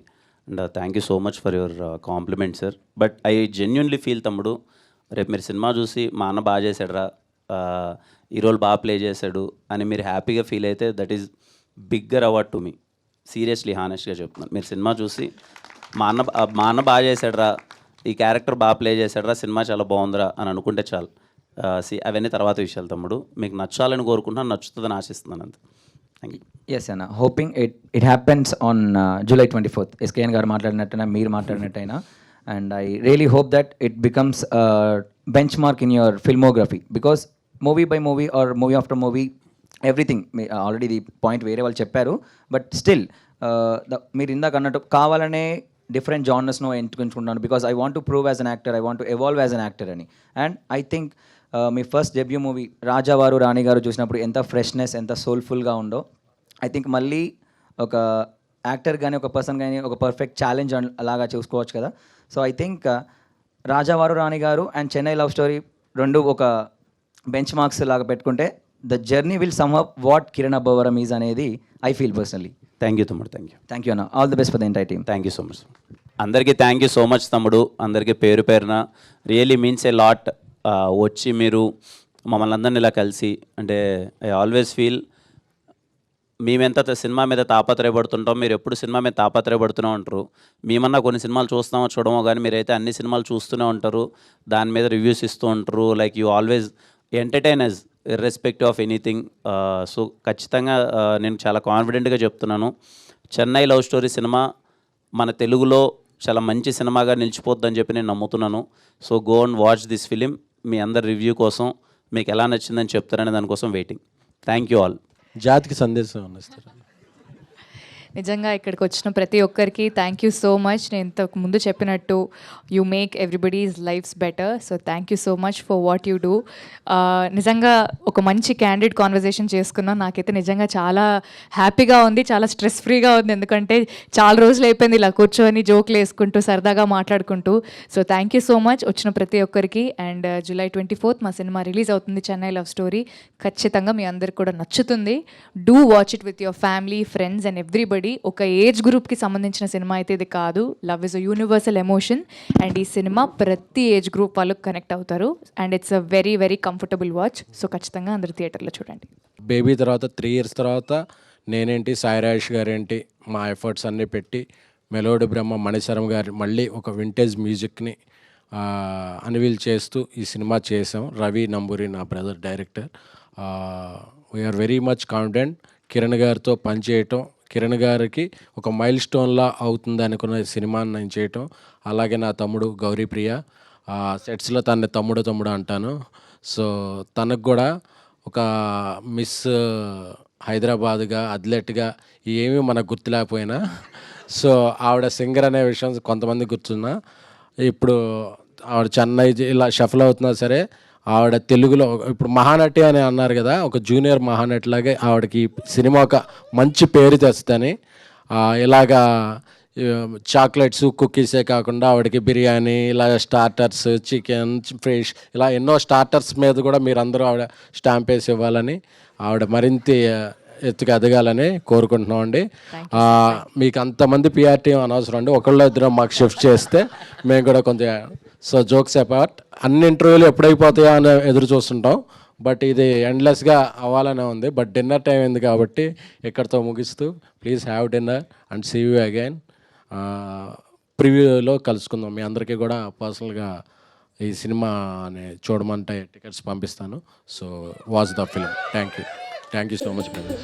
And thank you so much for your compliment sir. But I genuinely feel తమ్ముడు, రేపు మీరు సినిమా చూసి మా అన్న బాగా చేశాడురా, ఈ రోల్ బాగా ప్లే చేశాడు అని మీరు హ్యాపీగా ఫీల్ అయితే that is bigger award to me. Seriously హానెస్ట్గా చెప్తున్నాను. మీరు సినిమా చూసి మా అన్న బాగా చేశాడురా, ఈ క్యారెక్టర్ బాగా ప్లే చేశాడురా, సినిమా చాలా బాగుందిరా అని అనుకుంటే చాలు. అవన్నీ తర్వాత విషయాలు తమ్ముడు. మీకు నచ్చాలని కోరుకుంటున్నాను, నచ్చుతుందని ఆశిస్తున్నాను అంతే. Thank you. ఎస్ అన్న, hoping it happens on July 24th. SKN garu మాట్లాడినట్టయినా మీరు మాట్లాడినట్టయినా, and I really hope that it becomes benchmark in your filmography, because movie by movie or movie after movie everything already the point వేరే వాళ్ళు చెప్పారు, but still మీరు ఇందాక అన్నట్టు కావాలనే డిఫరెంట్ జానర్స్ను ఎంచుకుంటున్నాను, because I want to prove as an actor, I want to evolve as an actor అని. And I think me first debut movie రాజావారు రాణి గారు చూసినప్పుడు ఎంత ఫ్రెష్నెస్, ఎంత సోల్ఫుల్గా ఉందో, ఐ థింక్ మళ్ళీ ఒక యాక్టర్ కానీ ఒక పర్సన్ కానీ ఒక పర్ఫెక్ట్ ఛాలెంజ్ అలాగా చూసుకోవచ్చు కదా. సో ఐ థింక్ రాజావారు రాణి గారు అండ్ చెన్నై లవ్ స్టోరీ రెండు ఒక బెంచ్ మార్క్స్ లాగా పెట్టుకుంటే the journey will sum up what Kiran Abbavaram is అనేది I feel personally. Thank you తమ్ముడు, థ్యాంక్ యూ. థ్యాంక్ యూ అన్న. All the best for the entire team. Thank you so much. అందరికీ thank you so much తమ్ముడు, అందరికీ పేరు పేరున really means a lot. వచ్చి మీరు మమ్మల్ని అందరిని ఇలా కలిసి, అంటే ఐ ఆల్వేస్ ఫీల్ మేమెంత సినిమా మీద తాపత్రయపడుతుంటాం, మీరు ఎప్పుడు సినిమా మీద తాపత్రయపడుతూనే ఉంటారు. మేమన్నా కొన్ని సినిమాలు చూస్తామో చూడమో కానీ మీరైతే అన్ని సినిమాలు చూస్తూనే ఉంటారు, దాని మీద రివ్యూస్ ఇస్తూ ఉంటారు. Like you always entertain us irrespective of anything. So ఖచ్చితంగా నేను చాలా కాన్ఫిడెంట్గా చెప్తున్నాను, చెన్నై లవ్ స్టోరీ సినిమా మన తెలుగులో చాలా మంచి సినిమాగా నిలిచిపోద్దని చెప్పి నేను నమ్ముతున్నాను. So go and watch this film. మీ అందరి రివ్యూ కోసం, మీకు ఎలా నచ్చిందని చెప్తారనే దానికోసం వెయిటింగ్. Thank you all. జాతికి సందేశం అందిస్తారు. నిజంగా ఇక్కడికి వచ్చిన ప్రతి ఒక్కరికి థ్యాంక్ యూ సో మచ్. నేను ఇంతకు ముందు చెప్పినట్టు you make everybody's lifes better. So thank you so much for what you do. నిజంగా ఒక మంచి క్యాండిడ్ కాన్వర్జేషన్ చేసుకున్నాం. నాకైతే నిజంగా చాలా హ్యాపీగా ఉంది, చాలా స్ట్రెస్ ఫ్రీగా ఉంది. ఎందుకంటే చాలా రోజులు అయిపోయింది ఇలా కూర్చొని జోక్లు వేసుకుంటూ సరదాగా మాట్లాడుకుంటూ. So thank you so much వచ్చిన ప్రతి ఒక్కరికి. అండ్ July 24th మా సినిమా రిలీజ్ అవుతుంది, చెన్నై లవ్ స్టోరీ. ఖచ్చితంగా మీ అందరికి కూడా నచ్చుతుంది. Do watch it with your family, friends and everybody. ఒక ఏజ్ గ్రూప్కి సంబంధించిన సినిమా అయితే ఇది కాదు. Love is a universal emotion and ఈ సినిమా ప్రతి ఏజ్ గ్రూప్ వాళ్ళకి కనెక్ట్ అవుతారు. And it's a very very comfortable watch. So ఖచ్చితంగా అందరు థియేటర్లో చూడండి. బేబీ తర్వాత 3 years తర్వాత నేనేంటి, సాయి రాజేష్ గారేంటి, మా ఎఫర్ట్స్ అన్నీ పెట్టి మెలోడీ బ్రహ్మ మణిశరం గారు మళ్ళీ ఒక వింటేజ్ మ్యూజిక్ని అన్వీల్ చేస్తూ ఈ సినిమా చేసాం. రవి నంబూరి నా brother director. We are very much confident Kiran గారితో పనిచేయటం. కిరణ్ గారికి ఒక మైల్ స్టోన్లా అవుతుంది అనుకున్న సినిమాని నేను చేయటం. అలాగే నా తమ్ముడు గౌరీప్రియ, సెట్స్లో తన తమ్ముడు అంటాను. సో తనకు కూడా ఒక మిస్ హైదరాబాద్గా, అథ్లెట్గా ఏమీ మనకు గుర్తులేకపోయినా సో ఆవిడ సింగర్ అనే విషయం కొంతమంది గుర్తున్నా. ఇప్పుడు ఆవిడ చెన్నై ఇలా షఫల్ అవుతున్నా సరే ఆవిడ తెలుగులో ఇప్పుడు మహానటి అని అన్నారు కదా, ఒక జూనియర్ మహానటి లాగే ఆవిడకి సినిమా ఒక మంచి పేరు తెస్తుందని ఇలాగా చాక్లెట్స్ కుకీసే కాకుండా ఆవిడకి బిర్యానీ, ఇలా స్టార్టర్స్, చికెన్, ఫిష్, ఇలా ఎన్నో స్టార్టర్స్ మీద కూడా మీరందరూ ఆవిడ స్టాంప్ వేసి ఇవ్వాలని, ఆవిడ మరింత ఎత్తుకు ఎదగాలని కోరుకుంటున్నాం అండి. మీకు అంతమంది పిఆర్ టీం అనవసరం అండి, ఒకళ్ళు ఇద్దరు మాకు షిఫ్ట్ చేస్తే మేము కూడా కొంత. సో జోక్స్ అపార్ట్, అన్ని ఇంటర్వ్యూలు ఎప్పుడైపోతాయో అని ఎదురు చూస్తుంటాం. బట్ ఇది ఎండ్లెస్గా అవ్వాలనే ఉంది. బట్ డిన్నర్ టైం అయింది కాబట్టి ఇక్కడితో ముగిస్తూ please have dinner and see you again. ప్రివ్యూలో కలుసుకుందాం. మీ అందరికీ కూడా పర్సనల్గా ఈ సినిమాని చూడమంటే టికెట్స్ పంపిస్తాను. So watch the film. Thank you so much brother.